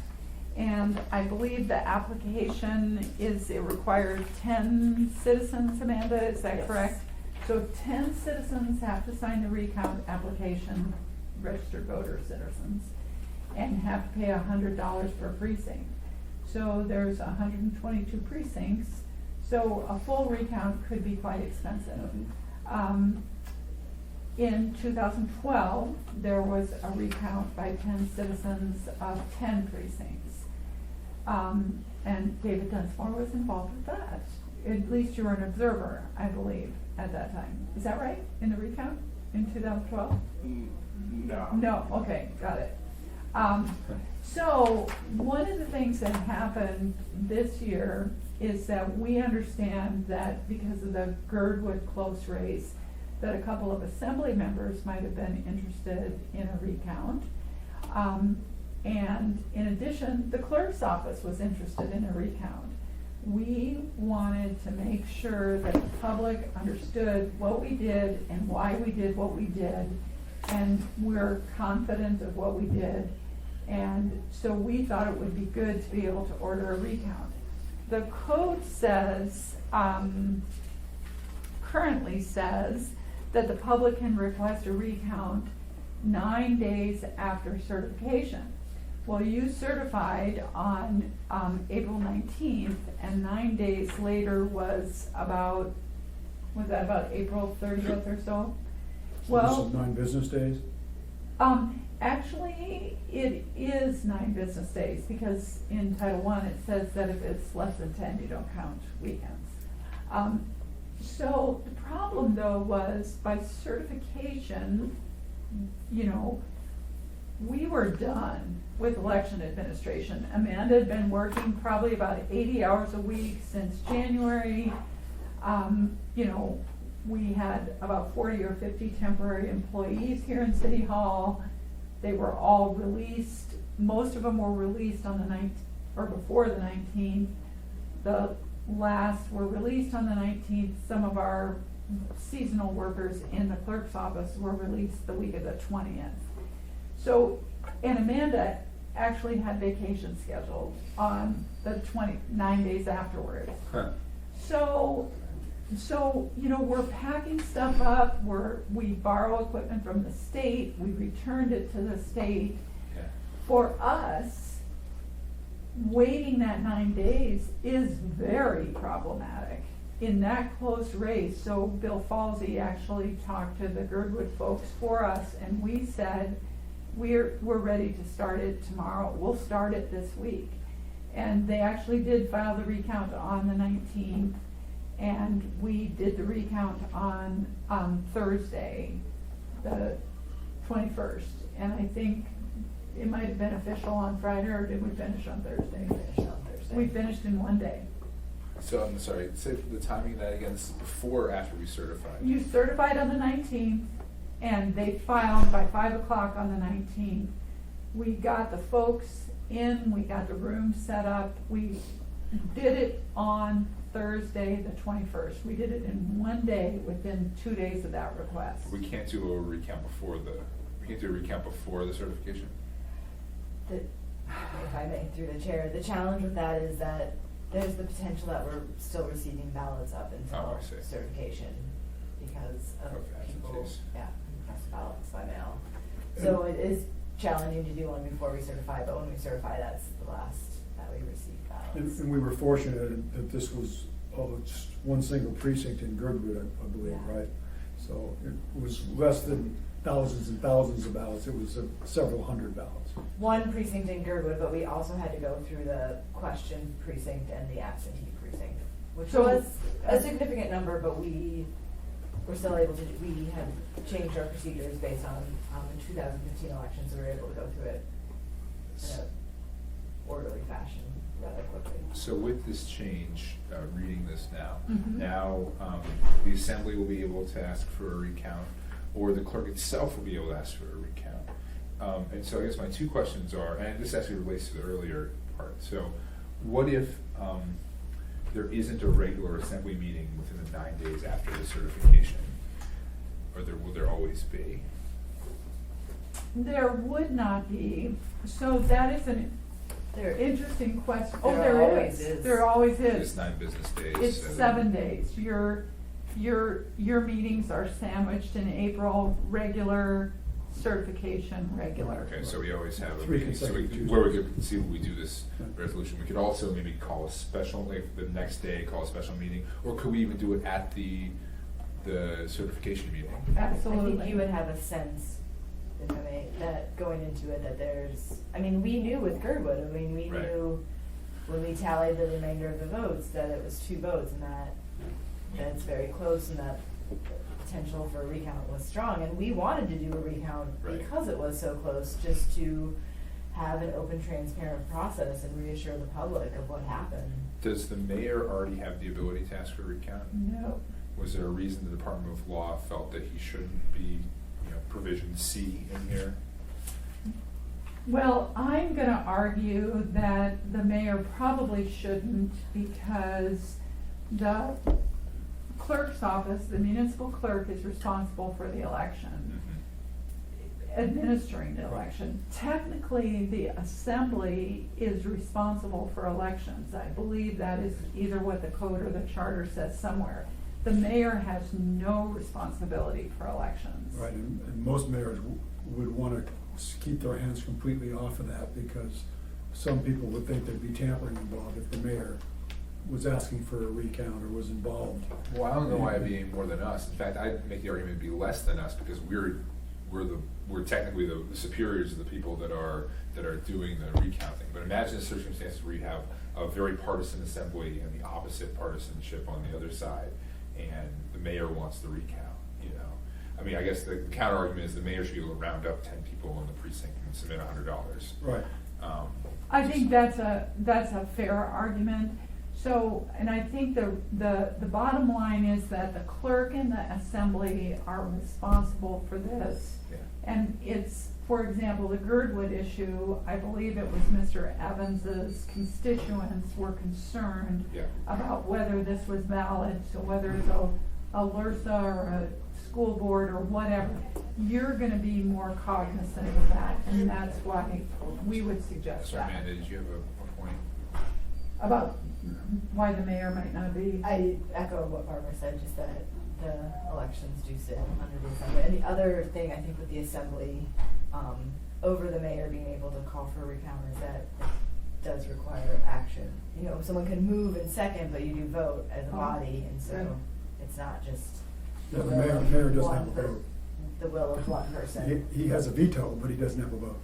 [SPEAKER 5] And I believe the application it requires 10 citizens, Amanda, is that
[SPEAKER 3] Yes.
[SPEAKER 5] correct? So 10 citizens have to sign the recount application, registered voter citizens, and have to pay $100 per precinct. So there's 122 precincts, so a full recount could be quite expensive. In 2012, there was a recount by 10 citizens of 10 precincts. And David Dunsmore was involved with that. At least you were an observer, I believe, at that time. Is that right, in the recount in 2012?
[SPEAKER 7] No.
[SPEAKER 5] No, okay, got it. So, one of the things that happened this year is that we understand that because of the Girdwood close race, that a couple of assembly members might have been interested in a recount. And in addition, the clerk's office was interested in a recount. We wanted to make sure that the public understood what we did and why we did what we did, and we're confident of what we did. And so we thought it would be good to be able to order a recount. The code says, currently says, that the public can request a recount 9 days after certification. Well, you certified on April 19th, and 9 days later was about April 30th or so?
[SPEAKER 1] So this is 9 business days?
[SPEAKER 5] Actually, it is 9 business days, because in Title I, it says that if it's less than 10, you don't count weekends. So the problem though was by certification, you know, we were done with election administration. Amanda had been working probably about 80 hours a week since January. You know, we had about 40 or 50 temporary employees here in City Hall. They were all released. Most of them were released on the 19th, or before the 19th. The last were released on the 19th. Some of our seasonal workers in the clerk's office were released the week of the 20th. So, and Amanda actually had vacation scheduled on the 9 days afterwards.
[SPEAKER 4] Huh.
[SPEAKER 5] So, you know, we're packing stuff up, we borrow equipment from the state, we returned it to the state.
[SPEAKER 4] Yeah.
[SPEAKER 5] For us, waiting that 9 days is very problematic in that close race. So Bill Falsey actually talked to the Girdwood folks for us, and we said, we're ready to start it tomorrow, we'll start it this week. And they actually did file the recount on the 19th, and we did the recount on Thursday, the 21st. And I think it might have been official on Friday, or did we finish on Thursday? We finished in 1 day.
[SPEAKER 4] So I'm sorry, say the timing of that again, this is before or after we certified?
[SPEAKER 5] You certified on the 19th, and they filed by 5 o'clock on the 19th. We got the folks in, we got the room set up, we did it on Thursday, the 21st. We did it in 1 day, within 2 days of that request.
[SPEAKER 4] We can't do a recount before the certification?
[SPEAKER 8] If I may, through the chair, the challenge with that is that there's the potential that we're still receiving ballots up until
[SPEAKER 4] Oh, I see.
[SPEAKER 8] certification because of
[SPEAKER 4] Okay,
[SPEAKER 8] people,
[SPEAKER 4] absentees.
[SPEAKER 8] cast ballots by mail. So it is challenging to do one before we certify, but when we certify, that's the last that we receive ballots.
[SPEAKER 1] And we were fortunate that this was just one single precinct in Girdwood, I believe,
[SPEAKER 8] Yeah.
[SPEAKER 1] right? So it was less than thousands and thousands of ballots, it was several hundred ballots.
[SPEAKER 8] One precinct in Girdwood, but we also had to go through the question precinct and the absentee precinct, which
[SPEAKER 5] So,
[SPEAKER 8] was a significant number, but we were still able to, we had changed our procedures based on the 2015 election, so we were able to go through it in an orderly fashion rather quickly.
[SPEAKER 4] So with this change, reading this now,
[SPEAKER 5] Mhm.
[SPEAKER 4] now the assembly will be able to ask for a recount, or the clerk itself will be able to ask for a recount. And so I guess my two questions are, and this actually relates to the earlier part, so what if there isn't a regular assembly meeting within the 9 days after the certification? Or will there always be?
[SPEAKER 5] There would not be, so that is an
[SPEAKER 8] There-
[SPEAKER 5] interesting question. Oh,
[SPEAKER 8] There
[SPEAKER 5] there
[SPEAKER 8] always
[SPEAKER 5] is.
[SPEAKER 8] is.
[SPEAKER 5] There always
[SPEAKER 4] It's
[SPEAKER 5] is.
[SPEAKER 4] 9 business days.
[SPEAKER 5] It's
[SPEAKER 4] and then-
[SPEAKER 5] 7 days. Your meetings are sandwiched in April, regular, certification, regular.
[SPEAKER 4] Okay, so we always have a
[SPEAKER 1] 3
[SPEAKER 4] meeting, so
[SPEAKER 1] consecutive
[SPEAKER 4] where we
[SPEAKER 1] Tuesdays.
[SPEAKER 4] could see when we do this resolution, we could also maybe call a special, like the next day, call a special meeting, or could we even do it at the certification meeting?
[SPEAKER 5] Absolutely.
[SPEAKER 8] I think you would have a sense, if I may, that going into it, that there's, I mean, we knew with Girdwood, I mean, we
[SPEAKER 4] Right.
[SPEAKER 8] knew when we tallied the remainder of the votes, that it was 2 votes, and that it's very close, and that the potential for a recount was strong, and we wanted to do a recount
[SPEAKER 4] Right.
[SPEAKER 8] because it was so close, just to have an open, transparent process and reassure the public of what happened.
[SPEAKER 4] Does the mayor already have the ability to ask for a recount?
[SPEAKER 5] No.
[SPEAKER 4] Was there a reason the Department of Law felt that he shouldn't be, provision C in here?
[SPEAKER 5] Well, I'm gonna argue that the mayor probably shouldn't, because the clerk's office, the municipal clerk, is responsible for the election, administering the election. Technically, the assembly is responsible for elections. I believe that is either what the code or the charter says somewhere. The mayor has no responsibility for elections.
[SPEAKER 1] Right, and most mayors would want to keep their hands completely off of that, because some people would think there'd be tampering involved if the mayor was asking for a recount or was involved.
[SPEAKER 4] Well, I don't know why it'd be any more than us. In fact, I'd make the argument it'd be less than us, because we're technically the superiors of the people that are doing the recounting. But imagine the circumstances where you have a very partisan assembly and the opposite partisanship on the other side, and the mayor wants the recount. I mean, I guess the counter argument is the mayor should be able to round up 10 people in the precinct and submit $100.
[SPEAKER 1] Right.
[SPEAKER 5] I think that's a fair argument. So, and I think the bottom line is that the clerk and the assembly are responsible for this.
[SPEAKER 4] Yeah.
[SPEAKER 5] And it's, for example, the Girdwood issue, I believe it was Mr. Evans's constituents were concerned
[SPEAKER 4] Yeah.
[SPEAKER 5] about whether this was valid, so whether it's a LRSA or a school board or whatever, you're gonna be more cognizant of that, and that's why we would suggest
[SPEAKER 4] Sorry,
[SPEAKER 5] that.
[SPEAKER 4] Amanda, did you have a point?
[SPEAKER 5] About why the mayor might not be.
[SPEAKER 8] I echo what Barbara said, just that the elections do sit under the assembly. And the other thing I think with the assembly, over the mayor being able to call for a recount, is that it does require action. Someone can move and second, but you do vote as a body, and so
[SPEAKER 5] Right.
[SPEAKER 8] it's not just
[SPEAKER 1] Yeah, the
[SPEAKER 8] will
[SPEAKER 1] mayor
[SPEAKER 8] of
[SPEAKER 1] doesn't
[SPEAKER 8] one
[SPEAKER 1] have a vote.
[SPEAKER 8] the will of one person.
[SPEAKER 1] He has a veto, but he doesn't have a vote.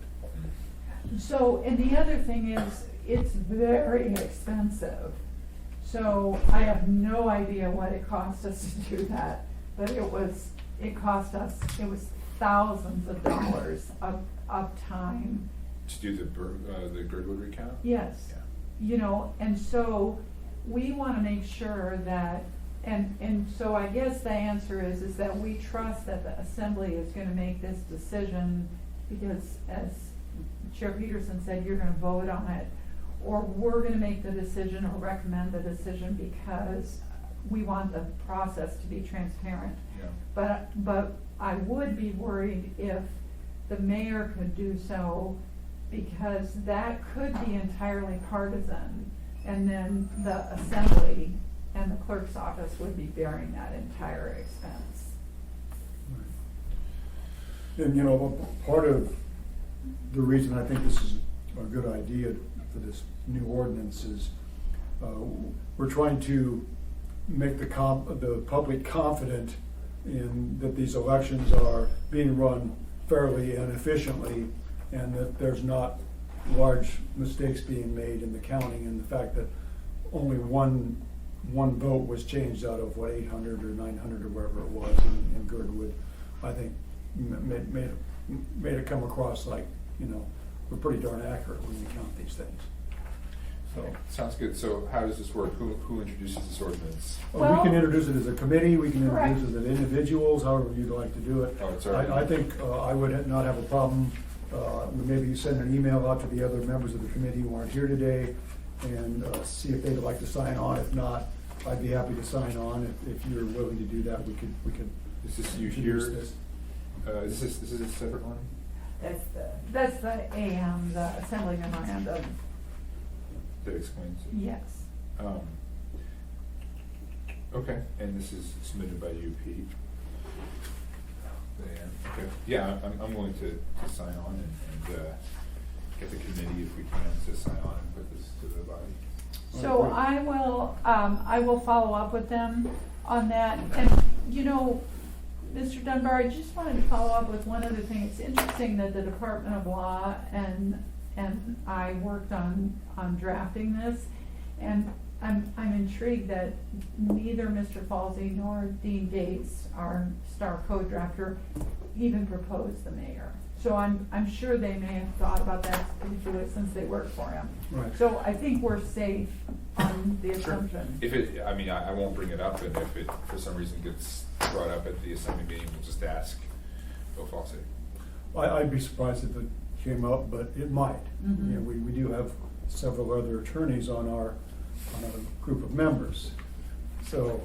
[SPEAKER 5] So, and the other thing is, it's very expensive. So I have no idea what it cost us to do that, but it was thousands of dollars of time.
[SPEAKER 4] To do the Girdwood recount?
[SPEAKER 5] Yes. And so we wanna make sure that, and so I guess the answer is that we trust that the assembly is gonna make this decision, because as Chair Peterson said, you're gonna vote on it, or we're gonna make the decision or recommend the decision because we want the process to be transparent.
[SPEAKER 4] Yeah.
[SPEAKER 5] But I would be worried if the mayor could do so, because that could be entirely partisan, and then the assembly and the clerk's office would be bearing that entire expense.
[SPEAKER 1] And, part of the reason I think this is a good idea for this new ordinance is, we're trying to make the public confident in that these elections are being run fairly and efficiently, and that there's not large mistakes being made in the counting, and the fact that only one vote was changed out of 800 or 900 or wherever it was in Girdwood, I think made it come across like, we're pretty darn accurate when we count these things. So,
[SPEAKER 4] Sounds good. So how does this work? Who introduces this ordinance?
[SPEAKER 1] we
[SPEAKER 5] Well-
[SPEAKER 1] can introduce it as a committee, we can
[SPEAKER 5] Correct.
[SPEAKER 1] introduce it as individuals, however you'd like to do it.
[SPEAKER 4] Oh, it's already-
[SPEAKER 1] I think I would not have a problem, maybe send an email out to the other members of the committee who aren't here today, and see if they'd like to sign on. If not, I'd be happy to sign on. If you're willing to do that, we could
[SPEAKER 4] Is this you
[SPEAKER 1] introduce
[SPEAKER 4] here?
[SPEAKER 1] this.
[SPEAKER 4] This is a separate one?
[SPEAKER 8] That's the
[SPEAKER 5] The AM, the assembly memorandum,
[SPEAKER 4] That explains it?
[SPEAKER 5] yes.
[SPEAKER 4] Okay, and this is submitted by you, Pete? Okay, yeah, I'm willing to sign on and get the committee, if we can, to sign on and put this to the body.
[SPEAKER 5] So I will follow up with them on that. And, Mr. Dunbar, I just wanted to follow up with one other thing. It's interesting that the Department of Law and I worked on drafting this, and I'm intrigued that neither Mr. Falsey nor Dean Gates, our star code drafter, even proposed the mayor. So I'm sure they may have thought about that particularly since they work for him.
[SPEAKER 1] Right.
[SPEAKER 5] So I think we're safe on the
[SPEAKER 4] Sure.
[SPEAKER 5] assumption.
[SPEAKER 4] If it, I mean, I won't bring it up, and if it, for some reason, gets brought up at the assembly meeting, we'll just ask Bill Fawcett.
[SPEAKER 1] I'd be surprised if it came up, but it might.
[SPEAKER 5] Mhm.
[SPEAKER 1] You know, we do have several other attorneys on our group of members. So,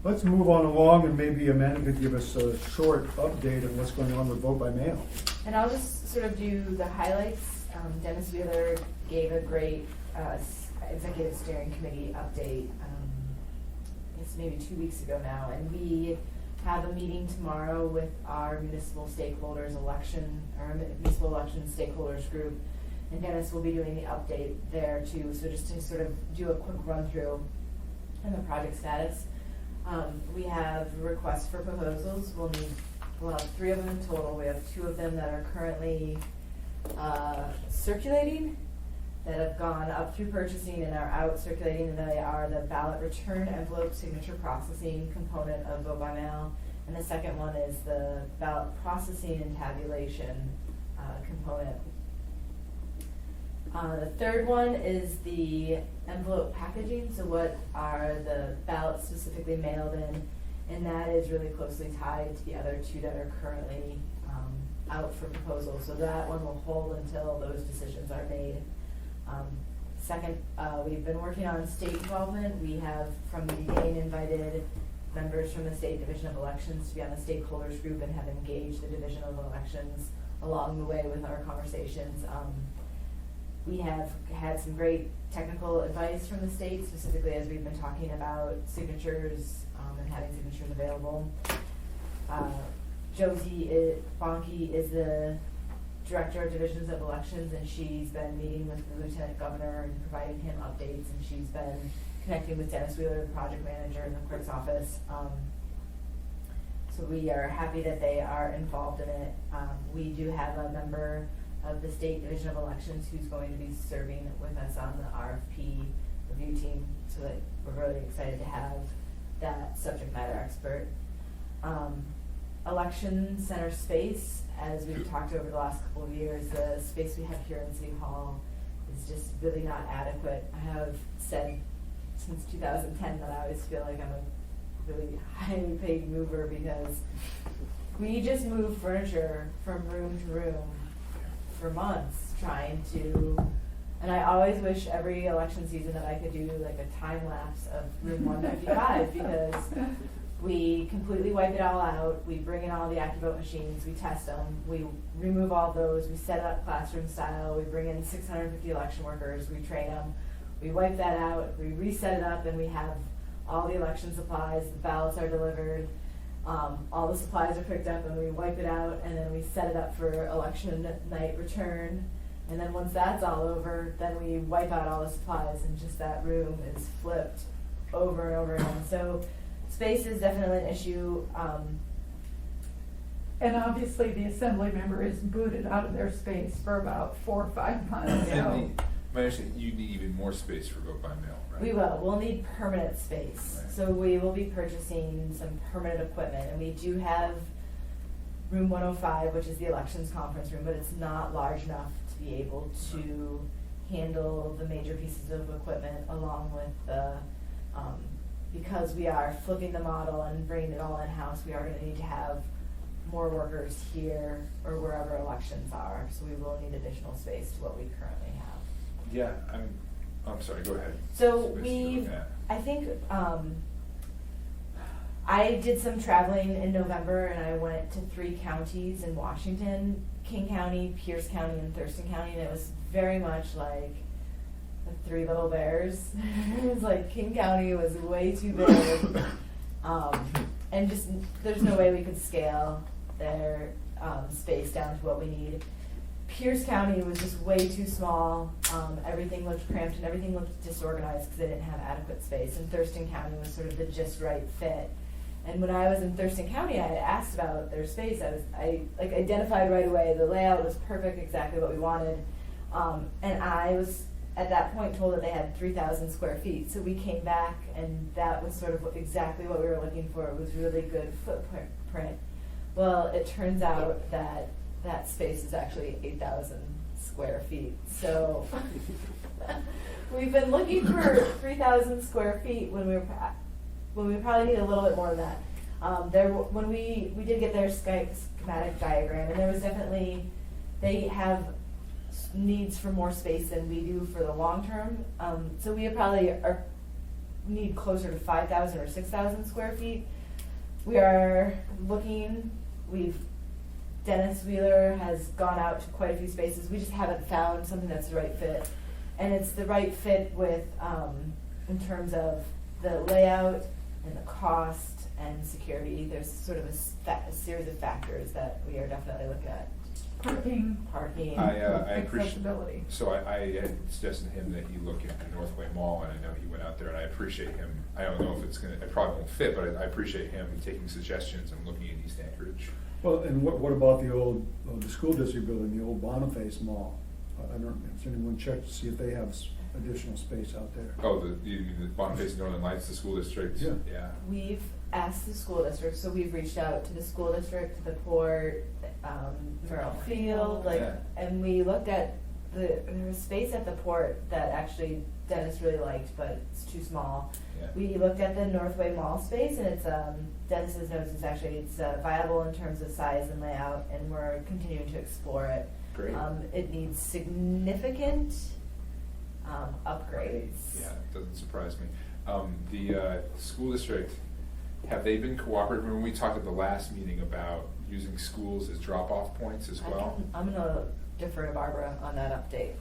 [SPEAKER 1] let's move on along, and maybe Amanda could give us a short update on what's going on with vote by mail.
[SPEAKER 8] And I'll just sort of do the highlights. Dennis Wheeler gave a great executive steering committee update, it's maybe 2 weeks ago now, and we have a meeting tomorrow with our municipal stakeholders municipal election stakeholders group, and Dennis will be doing the update there too. So just to sort of do a quick run through on the project status. We have requests for proposals. We'll have 3 of them in total. We have 2 of them that are currently circulating, that have gone up through purchasing and are out circulating, and they are the ballot return envelope signature processing component of vote by mail. And the second one is the ballot processing and tabulation component. The third one is the envelope packaging, so what are the ballots specifically mailed in, and that is really closely tied to the other 2 that are currently out for proposal. So that one will hold until those decisions are made. Second, we've been working on state involvement. We have from the beginning invited members from the State Division of Elections to be on the stakeholders group and have engaged the Division of Elections along the way with our conversations. We have had some great technical advice from the state, specifically as we've been talking about signatures and having signatures available. Josie Bonke is the Director of Divisions of Elections, and she's been meeting with the Lieutenant Governor and providing him updates, and she's been connecting with Dennis Wheeler, the project manager in the clerk's office. So we are happy that they are involved in it. We do have a member of the State Division of Elections who's going to be serving with us on the RFP review team, so that we're really excited to have that subject matter expert. Election center space, as we've talked over the last couple of years, the space we have here in City Hall is just really not adequate. I have said since 2010 that I always feel like I'm a really highly paid mover, because we just move furniture from room to room for months trying to, and I always wish every election season that I could do like a time lapse of room 155, because we completely wipe it all out. We bring in all the AccuVote machines, we test them, we remove all those, we set it up classroom style, we bring in 650 election workers, we train them, we wipe that out, we reset it up, and we have all the election supplies, the ballots are delivered, all the supplies are picked up, and we wipe it out, and then we set it up for election night return. And then once that's all over, then we wipe out all the supplies, and just that room is flipped over and over again. So space is definitely an issue.
[SPEAKER 5] And obviously, the assembly member is booted out of their space for about 4 or 5 months, so.
[SPEAKER 4] And my understanding, you need even more space for vote by mail, right?
[SPEAKER 8] We will. We'll need permanent space.
[SPEAKER 4] Right.
[SPEAKER 8] So we will be purchasing some permanent equipment, and we do have room 105, which is the elections conference room, but it's not large enough to be able to handle the major pieces of equipment, along with the, because we are flipping the model and bringing it all in-house, we are gonna need to have more workers here or wherever elections are, so we will need additional space to what we currently have.
[SPEAKER 4] Yeah, I'm sorry, go ahead.
[SPEAKER 8] So
[SPEAKER 4] Space to
[SPEAKER 8] we,
[SPEAKER 4] look at.
[SPEAKER 8] I think, I did some traveling in November, and I went to 3 counties in Washington, King County, Pierce County, and Thurston County, and it was very much like the 3 Little Bears. It was like King County was way too big, and just, there's no way we could scale their space down to what we need. Pierce County was just way too small. Everything looked cramped and everything looked disorganized because they didn't have adequate space. And Thurston County was sort of the just right fit. And when I was in Thurston County, I had asked about their space. I identified right away the layout was perfect, exactly what we wanted. And I was at that point told that they had 3,000 square feet. So we came back, and that was sort of exactly what we were looking for. It was really good footprint. Well, it turns out that that space is actually 8,000 square feet. So we've been looking for 3,000 square feet when we probably need a little bit more than that. When we did get their schematic diagram, and there was definitely, they have needs for more space than we do for the long term. So we probably need closer to 5,000 or 6,000 square feet. We are looking, Dennis Wheeler has gone out to quite a few spaces. We just haven't found something that's the right fit. And it's the right fit with, in terms of the layout and the cost and security. There's sort of a series of factors that we are definitely looking at.
[SPEAKER 5] Parking,
[SPEAKER 8] Parking.
[SPEAKER 4] I appreciate.
[SPEAKER 5] accessibility.
[SPEAKER 4] So I had suggested to him that he look at the Northway Mall, and I know he went out there, and I appreciate him. I don't know if it's gonna, it probably won't fit, but I appreciate him taking suggestions and looking at East Anchorage.
[SPEAKER 1] Well, and what about the old, the school district building, the old Boniface Mall? I don't, has anyone checked to see if they have additional space out there?
[SPEAKER 4] Oh, you mean the Boniface Northern Lights, the school district?
[SPEAKER 1] Yeah.
[SPEAKER 4] Yeah.
[SPEAKER 8] We've asked the school district, so we've reached out to the school district, to the port, Merrill Field,
[SPEAKER 4] Yeah.
[SPEAKER 8] and we looked at there was space at the port that actually Dennis really liked, but it's too small.
[SPEAKER 4] Yeah.
[SPEAKER 8] We looked at the Northway Mall space, and it's, Dennis's notes is actually, it's viable in terms of size and layout, and we're continuing to explore it.
[SPEAKER 4] Great.
[SPEAKER 8] It needs significant upgrades.
[SPEAKER 4] Yeah, it doesn't surprise me. The school district, have they been cooperative? When we talked at the last meeting about using schools as drop-off points as well?
[SPEAKER 8] I'm gonna defer to Barbara on that update.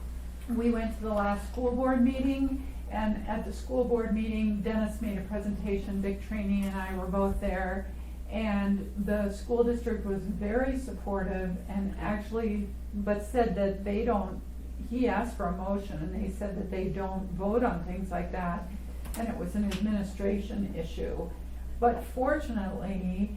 [SPEAKER 5] We went to the last school board meeting, and at the school board meeting, Dennis made a presentation, Dick Trainee and I were both there, and the school district was very supportive and actually, but said that they don't, he asked for a motion, and they said that they don't vote on things like that, and it was an administration issue. But fortunately,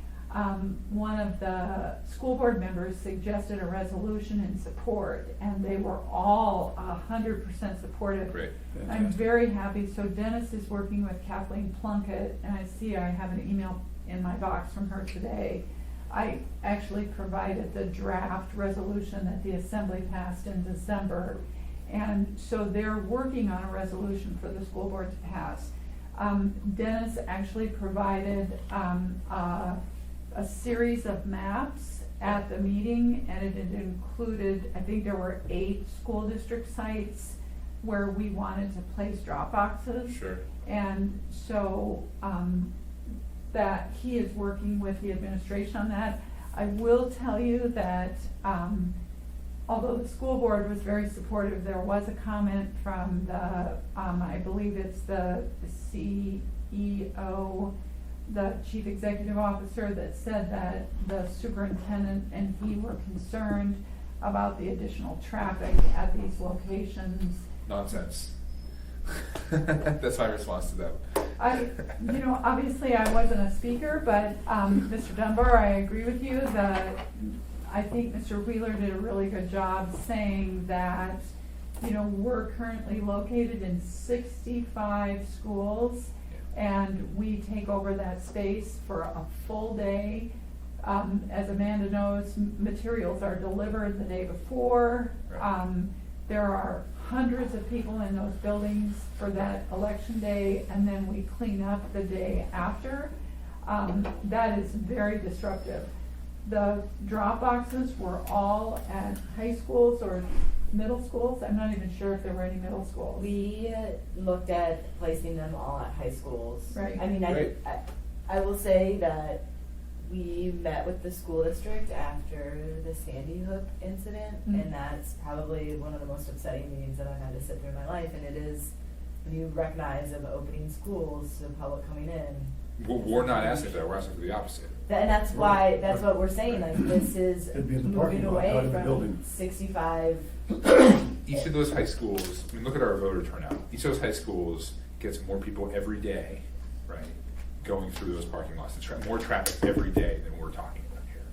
[SPEAKER 5] one of the school board members suggested a resolution in support, and they were all 100% supportive.
[SPEAKER 4] Great.
[SPEAKER 5] I'm
[SPEAKER 1] Fantastic.
[SPEAKER 5] very happy. So Dennis is working with Kathleen Plunkett, and I see I have an email in my box from her today. I actually provided the draft resolution that the assembly passed in December. And so they're working on a resolution for the school board to pass. Dennis actually provided a series of maps at the meeting, and it had included, I think there were 8 school district sites where we wanted to place drop boxes.
[SPEAKER 4] Sure.
[SPEAKER 5] And so, that he is working with the administration on that. I will tell you that, although the school board was very supportive, there was a comment from the, I believe it's the CEO, the chief executive officer, that said that the superintendent and he were concerned about the additional traffic at these locations.
[SPEAKER 4] Nonsense. That's my response to that.
[SPEAKER 5] Obviously I wasn't a speaker, but, Mr. Dunbar, I agree with you that I think Mr. Wheeler did a really good job saying that, we're currently located in 65 schools, and we take over that space for a full day. As Amanda knows, materials are delivered the day before.
[SPEAKER 4] Right.
[SPEAKER 5] There are hundreds of people in those buildings for that election day, and then we clean up the day after. That is very disruptive. The drop boxes were all at high schools or middle schools. I'm not even sure if there were any middle schools.
[SPEAKER 8] We looked at placing them all at high schools.
[SPEAKER 5] Right.
[SPEAKER 8] I mean,
[SPEAKER 4] Right.
[SPEAKER 8] I will say that we met with the school district after the Sandy Hook incident,
[SPEAKER 5] Mhm.
[SPEAKER 8] and that's probably one of the most upsetting meetings that I've had to sit through in my life, and it is, when you recognize of opening schools to the public coming in.
[SPEAKER 4] We're not asking for that, we're asking for the opposite.
[SPEAKER 8] And that's why, that's what we're saying, like, this is
[SPEAKER 1] It'd be in the
[SPEAKER 8] moving
[SPEAKER 1] parking lot, not
[SPEAKER 8] away
[SPEAKER 1] in the building.
[SPEAKER 8] from 65.
[SPEAKER 4] Each of those high schools, I mean, look at our voter turnout. Each of those high schools gets more people every day, right, going through those parking lots. More traffic every day than we're talking about here.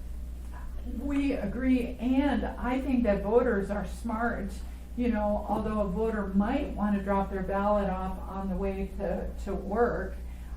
[SPEAKER 5] We agree, and I think that voters are smart. Although a voter might want to drop their ballot off on the way to work,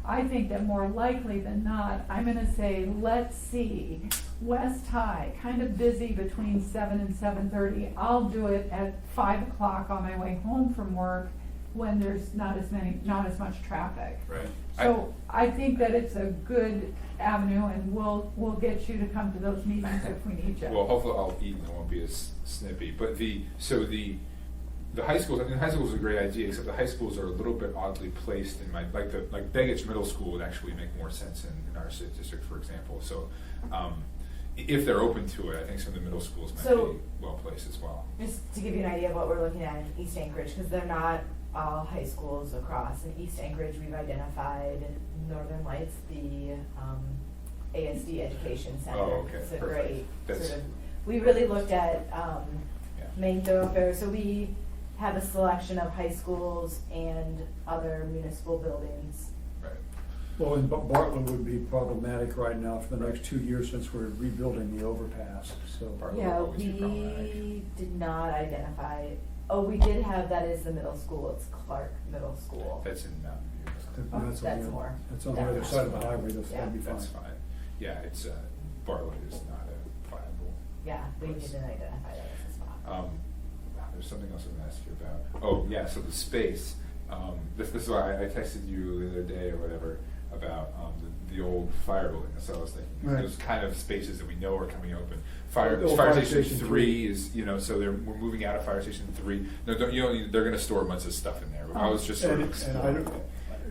[SPEAKER 5] I think that more likely than not, I'm gonna say, let's see West High, kind of busy between 7 and 7:30. I'll do it at 5 o'clock on my way home from work when there's not as much traffic.
[SPEAKER 4] Right.
[SPEAKER 5] So I think that it's a good avenue, and we'll get you to come to those meetings if we need you.
[SPEAKER 4] Well, hopefully I'll eat and it won't be as snippy. But the high schools, I mean, high school is a great idea, except the high schools are a little bit oddly placed in like Begich Middle School would actually make more sense in our district, for example. So, if they're open to it, I think some of the middle schools might
[SPEAKER 8] So-
[SPEAKER 4] be well placed as well.
[SPEAKER 8] Just to give you an idea of what we're looking at in East Anchorage, because they're not all high schools across. In East Anchorage, we've identified Northern Lights, the ASD Education Center.
[SPEAKER 4] Oh, okay,
[SPEAKER 8] It's a
[SPEAKER 4] perfect.
[SPEAKER 8] great
[SPEAKER 4] That's-
[SPEAKER 8] sort of, we really looked at
[SPEAKER 4] Yeah.
[SPEAKER 8] main thoroughfares. So we have a selection of high schools and other municipal buildings.
[SPEAKER 4] Right.
[SPEAKER 1] Well, and Bartlett would be problematic right now for the next 2 years since we're rebuilding the overpass, so.
[SPEAKER 4] Bartlett
[SPEAKER 8] Yeah,
[SPEAKER 4] will always be problematic.
[SPEAKER 8] we did not identify, we did have, that is the middle school, it's Clark Middle School.
[SPEAKER 4] That's in Mountain View. isn't it?
[SPEAKER 1] on
[SPEAKER 8] That's
[SPEAKER 1] the-
[SPEAKER 8] more.
[SPEAKER 1] That's on the other side of the highway, that'd
[SPEAKER 8] Yeah.
[SPEAKER 1] be fine.
[SPEAKER 4] That's fine. Yeah, it's, Bartlett is not a viable.
[SPEAKER 8] Yeah, we didn't identify that as a spot.
[SPEAKER 4] There's something else I'm gonna ask you about. Oh, yeah, so the space, this is why I texted you the other day or whatever about, the old fire building, that's what I was thinking.
[SPEAKER 1] Right.
[SPEAKER 4] Those kind of spaces that we know are coming open.
[SPEAKER 1] The old
[SPEAKER 4] Fire Station 3 is, so we're moving out of Fire Station 3. No, they're gonna store a bunch of stuff in there. I was just sort
[SPEAKER 1] And
[SPEAKER 4] of.
[SPEAKER 1] and I don't,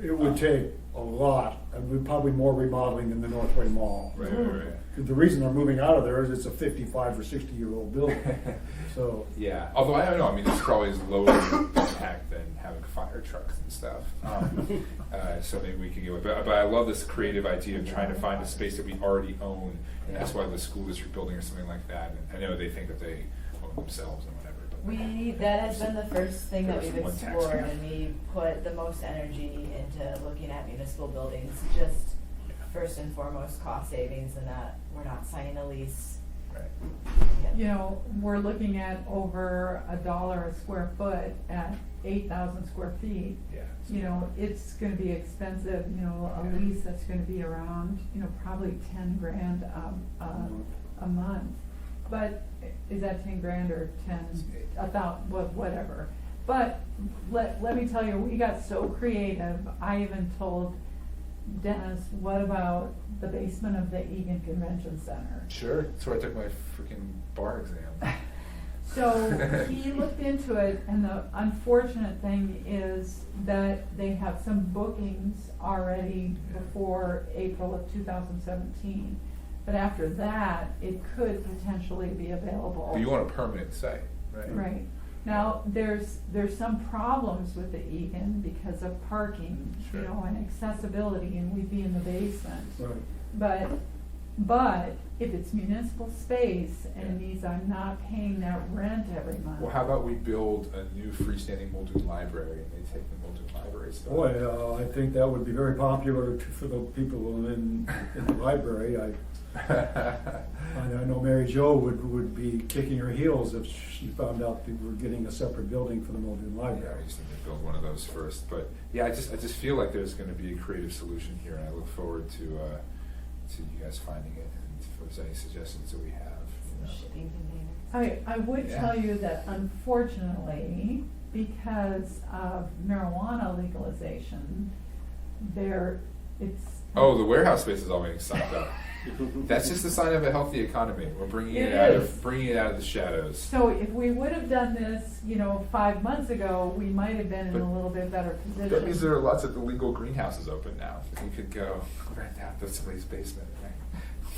[SPEAKER 1] it would take a lot, and we'd probably more remodeling than the Northway Mall.
[SPEAKER 4] Right, right.
[SPEAKER 1] The reason they're moving out of there is it's a 55 or 60-year-old building, so.
[SPEAKER 4] Yeah, although I don't know, I mean, it's probably is lower impact than having fire trucks and stuff. So maybe we can go, but I love this creative idea of trying to find a space that we already own, and that's why the school district building or something like that. And I know they think that they own themselves and whatever, but.
[SPEAKER 8] That has been the first thing that
[SPEAKER 4] There's
[SPEAKER 8] we've
[SPEAKER 4] one tax
[SPEAKER 8] explored,
[SPEAKER 4] cut.
[SPEAKER 8] and we put the most energy into looking at municipal buildings, just first and foremost cost savings, and that we're not signing a lease.
[SPEAKER 4] Right.
[SPEAKER 5] You know, we're looking at over $1 a square foot at 8,000 square feet.
[SPEAKER 4] Yeah.
[SPEAKER 5] You know, it's gonna be expensive, a lease that's gonna be around, probably 10 grand a month. But is that 10 grand or 10, whatever. But let me tell you, we got so creative, I even told Dennis, what about the basement of the Egan Convention Center?
[SPEAKER 4] Sure, that's where I took my freaking bar exam.
[SPEAKER 5] So he looked into it, and the unfortunate thing is that they have some bookings already before April of 2017. But after that, it could potentially be available.
[SPEAKER 4] But you want a permanent site, right?
[SPEAKER 5] Right. Now, there's some problems with the Egan because of parking,
[SPEAKER 4] Sure.
[SPEAKER 5] and accessibility, and we'd be in the basement.
[SPEAKER 1] Right.
[SPEAKER 5] But if it's municipal space and it
[SPEAKER 4] Yeah.
[SPEAKER 5] means I'm not paying that rent every month.
[SPEAKER 4] Well, how about we build a new freestanding Muldoon library and they take the Muldoon library stuff?
[SPEAKER 1] Boy, I think that would be very popular for the people in the library. I know Mary Jo would be kicking her heels if she found out that we were getting a separate building for the Muldoon
[SPEAKER 4] Yeah,
[SPEAKER 1] Library.
[SPEAKER 4] I just need to build one of those first, but yeah, I just feel like there's gonna be a creative solution here, and I look forward to you guys finding it, and if there's any suggestions that we have,
[SPEAKER 8] Shipping containers.
[SPEAKER 5] I would
[SPEAKER 4] Yeah.
[SPEAKER 5] tell you that unfortunately, because of marijuana legalization, it's.
[SPEAKER 4] Oh, the warehouse space is all getting sucked up. That's just a sign of a healthy economy. We're bringing
[SPEAKER 5] It
[SPEAKER 4] it out
[SPEAKER 5] is.
[SPEAKER 4] of the shadows.
[SPEAKER 5] So if we would have done this, 5 months ago, we might have been in
[SPEAKER 4] But
[SPEAKER 5] a little bit better position.
[SPEAKER 4] That means there are lots of illegal greenhouses open now. You could go rent out somebody's basement, right?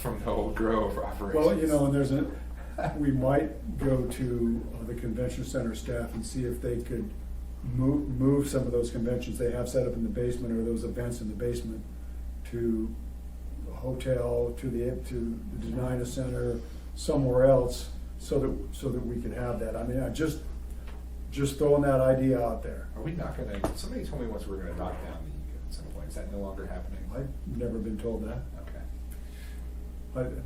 [SPEAKER 4] From the old Grove operations.
[SPEAKER 1] Well, and we might go to the convention center staff and see if they could move some of those conventions they have set up in the basement, or those events in the basement, to a hotel, to the Denina Center, somewhere else, so that we could have that. I mean, I just throwing that idea out there.
[SPEAKER 4] Are we not gonna, somebody told me once we were gonna knock down the Egan at some point. Is that no longer happening?
[SPEAKER 1] I've never been told that.
[SPEAKER 4] Okay.
[SPEAKER 8] I don't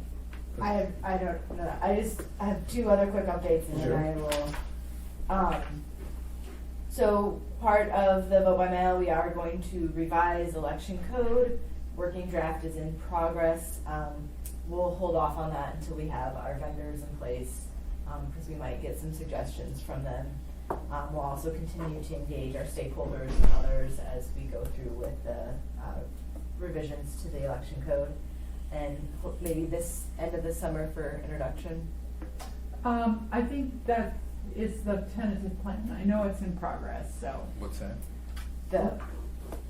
[SPEAKER 8] know. I have two other quick updates, and
[SPEAKER 1] Sure.
[SPEAKER 8] then I will. So part of the vote by mail, we are going to revise election code. Working draft is in progress. we'll hold off on that until we have our vendors in place, because we might get some suggestions from them. We'll also continue to engage our stakeholders and others as we go through with the revisions to the election code. And maybe this, end of the summer for introduction.
[SPEAKER 5] I think that is the tentative plan. I know it's in progress, so.
[SPEAKER 4] What's that?
[SPEAKER 8] The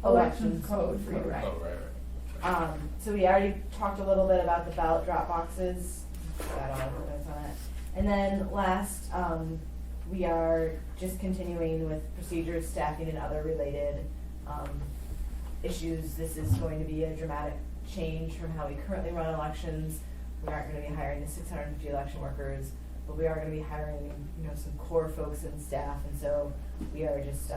[SPEAKER 5] Elections
[SPEAKER 8] elections
[SPEAKER 5] code rewrite.
[SPEAKER 4] Oh, right.
[SPEAKER 8] So we already talked a little bit about the ballot drop boxes, got all the notes on it. And then last, we are just continuing with procedures, staffing, and other related, issues. This is going to be a dramatic change from how we currently run elections. We aren't gonna be hiring the 650 election workers, but we are gonna be hiring, some core folks and staff, and so we are just,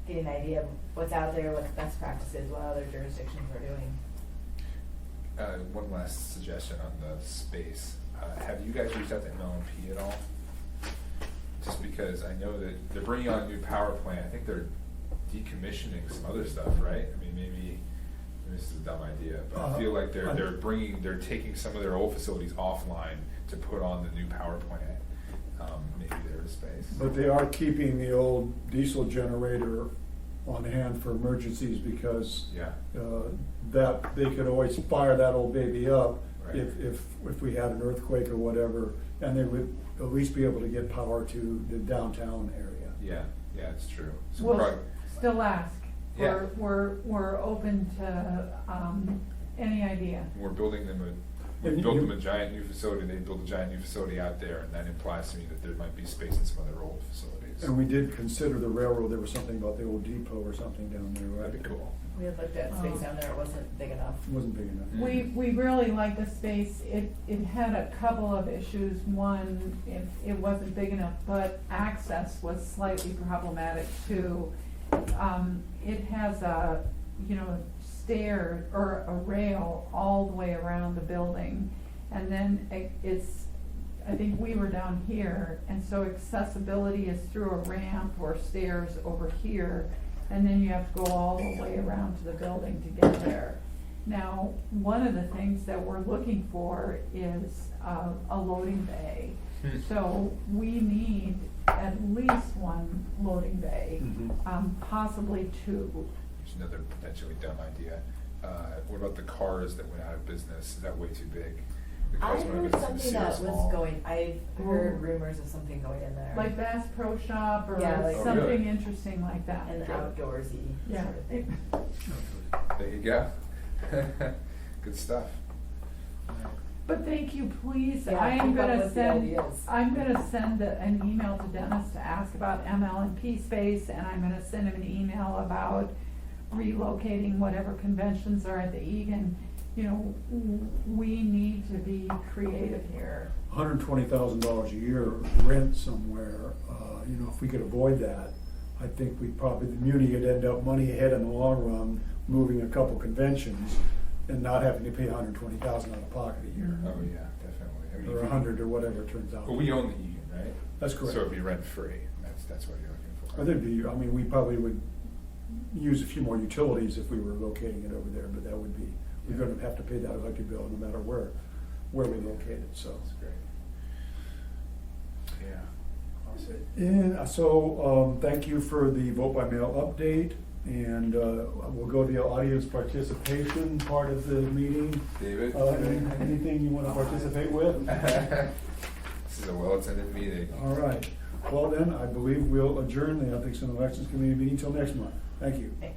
[SPEAKER 8] getting an idea of what's out there, what the best practices, what other jurisdictions are doing.
[SPEAKER 4] One last suggestion on the space. Have you guys reached out to MLMP at all? Just because I know that they're bringing on a new power plant. I think they're decommissioning some other stuff, right? I mean, maybe this is a dumb idea, but I feel like they're taking some of their old facilities offline to put on the new power plant. Maybe there's space.
[SPEAKER 1] But they are keeping the old diesel generator on hand for emergencies because
[SPEAKER 4] Yeah.
[SPEAKER 1] that, they could always fire that old baby up
[SPEAKER 4] Right.
[SPEAKER 1] if we had an earthquake or whatever, and they would at least be able to get power to the downtown area.
[SPEAKER 4] Yeah, it's true. So
[SPEAKER 5] We'll
[SPEAKER 4] probably-
[SPEAKER 5] still ask.
[SPEAKER 4] Yeah.
[SPEAKER 5] We're open to, any idea.
[SPEAKER 4] We're building them
[SPEAKER 1] And
[SPEAKER 4] we built
[SPEAKER 1] you-
[SPEAKER 4] them a giant new facility, they built a giant new facility out there, and that implies to me that there might be space in some of their old facilities.
[SPEAKER 1] And we did consider the railroad, there was something about the old depot or something down there, right?
[SPEAKER 4] That'd be cool.
[SPEAKER 8] We had looked at space down there, it wasn't big enough.
[SPEAKER 1] It wasn't big enough.
[SPEAKER 5] We really like the space. It had a couple of issues. One, it wasn't big enough, but access was slightly problematic too. It has a, stair or a rail all the way around the building. And then I think we were down here, and so accessibility is through a ramp or stairs over here. And then you have to go all the way around to the building to get there. Now, one of the things that we're looking for is a loading bay. So we need at least one loading bay,
[SPEAKER 1] Mhm.
[SPEAKER 5] possibly two.
[SPEAKER 4] There's another potentially dumb idea. What about the cars that went out of business? Is that way too big? The
[SPEAKER 8] I
[SPEAKER 4] cars went out of
[SPEAKER 8] heard
[SPEAKER 4] business in
[SPEAKER 8] something
[SPEAKER 4] Sears
[SPEAKER 8] that was
[SPEAKER 4] Mall.
[SPEAKER 8] going, I heard rumors of something going in there.
[SPEAKER 5] Like Bass Pro Shop or
[SPEAKER 8] Yeah, like-
[SPEAKER 4] Oh,
[SPEAKER 5] something
[SPEAKER 4] really?
[SPEAKER 5] interesting like that.
[SPEAKER 8] And outdoorsy
[SPEAKER 5] Yeah.
[SPEAKER 8] sort of thing.
[SPEAKER 4] There you go. Good stuff.
[SPEAKER 5] But thank you, please,
[SPEAKER 8] Yeah,
[SPEAKER 5] I am
[SPEAKER 8] keep up
[SPEAKER 5] gonna
[SPEAKER 8] with the
[SPEAKER 5] send,
[SPEAKER 8] ideas.
[SPEAKER 5] I'm gonna send an email to Dennis to ask about ML&P space, and I'm gonna send him an email about relocating whatever conventions are at the Egan. We need to be creative here.
[SPEAKER 1] $120,000 a year rent somewhere, if we could avoid that, I think the Muni would end up money ahead in the long run, moving a couple conventions and not having to pay $120,000 out of pocket a year.
[SPEAKER 4] Oh, yeah, definitely. I mean,
[SPEAKER 1] Or
[SPEAKER 4] if we-
[SPEAKER 1] 100 or whatever it turns out.
[SPEAKER 4] But we own the Egan, right?
[SPEAKER 1] That's correct.
[SPEAKER 4] So it'd be rent-free. That's what you're looking for.
[SPEAKER 1] I think we probably would use a few more utilities if we were locating it over there, but that would be, we're gonna have to pay that electric bill no matter where we locate it, so.
[SPEAKER 4] That's great. Yeah. Awesome.
[SPEAKER 1] And so, thank you for the vote by mail update, and we'll go to the audience participation part of the meeting.
[SPEAKER 4] David?
[SPEAKER 1] Anything you want to participate with?
[SPEAKER 4] This is a well-attended meeting.
[SPEAKER 1] All right, well then, I believe we'll adjourn the Ethics and Elections Committee meeting till next month. Thank you.
[SPEAKER 8] Thanks.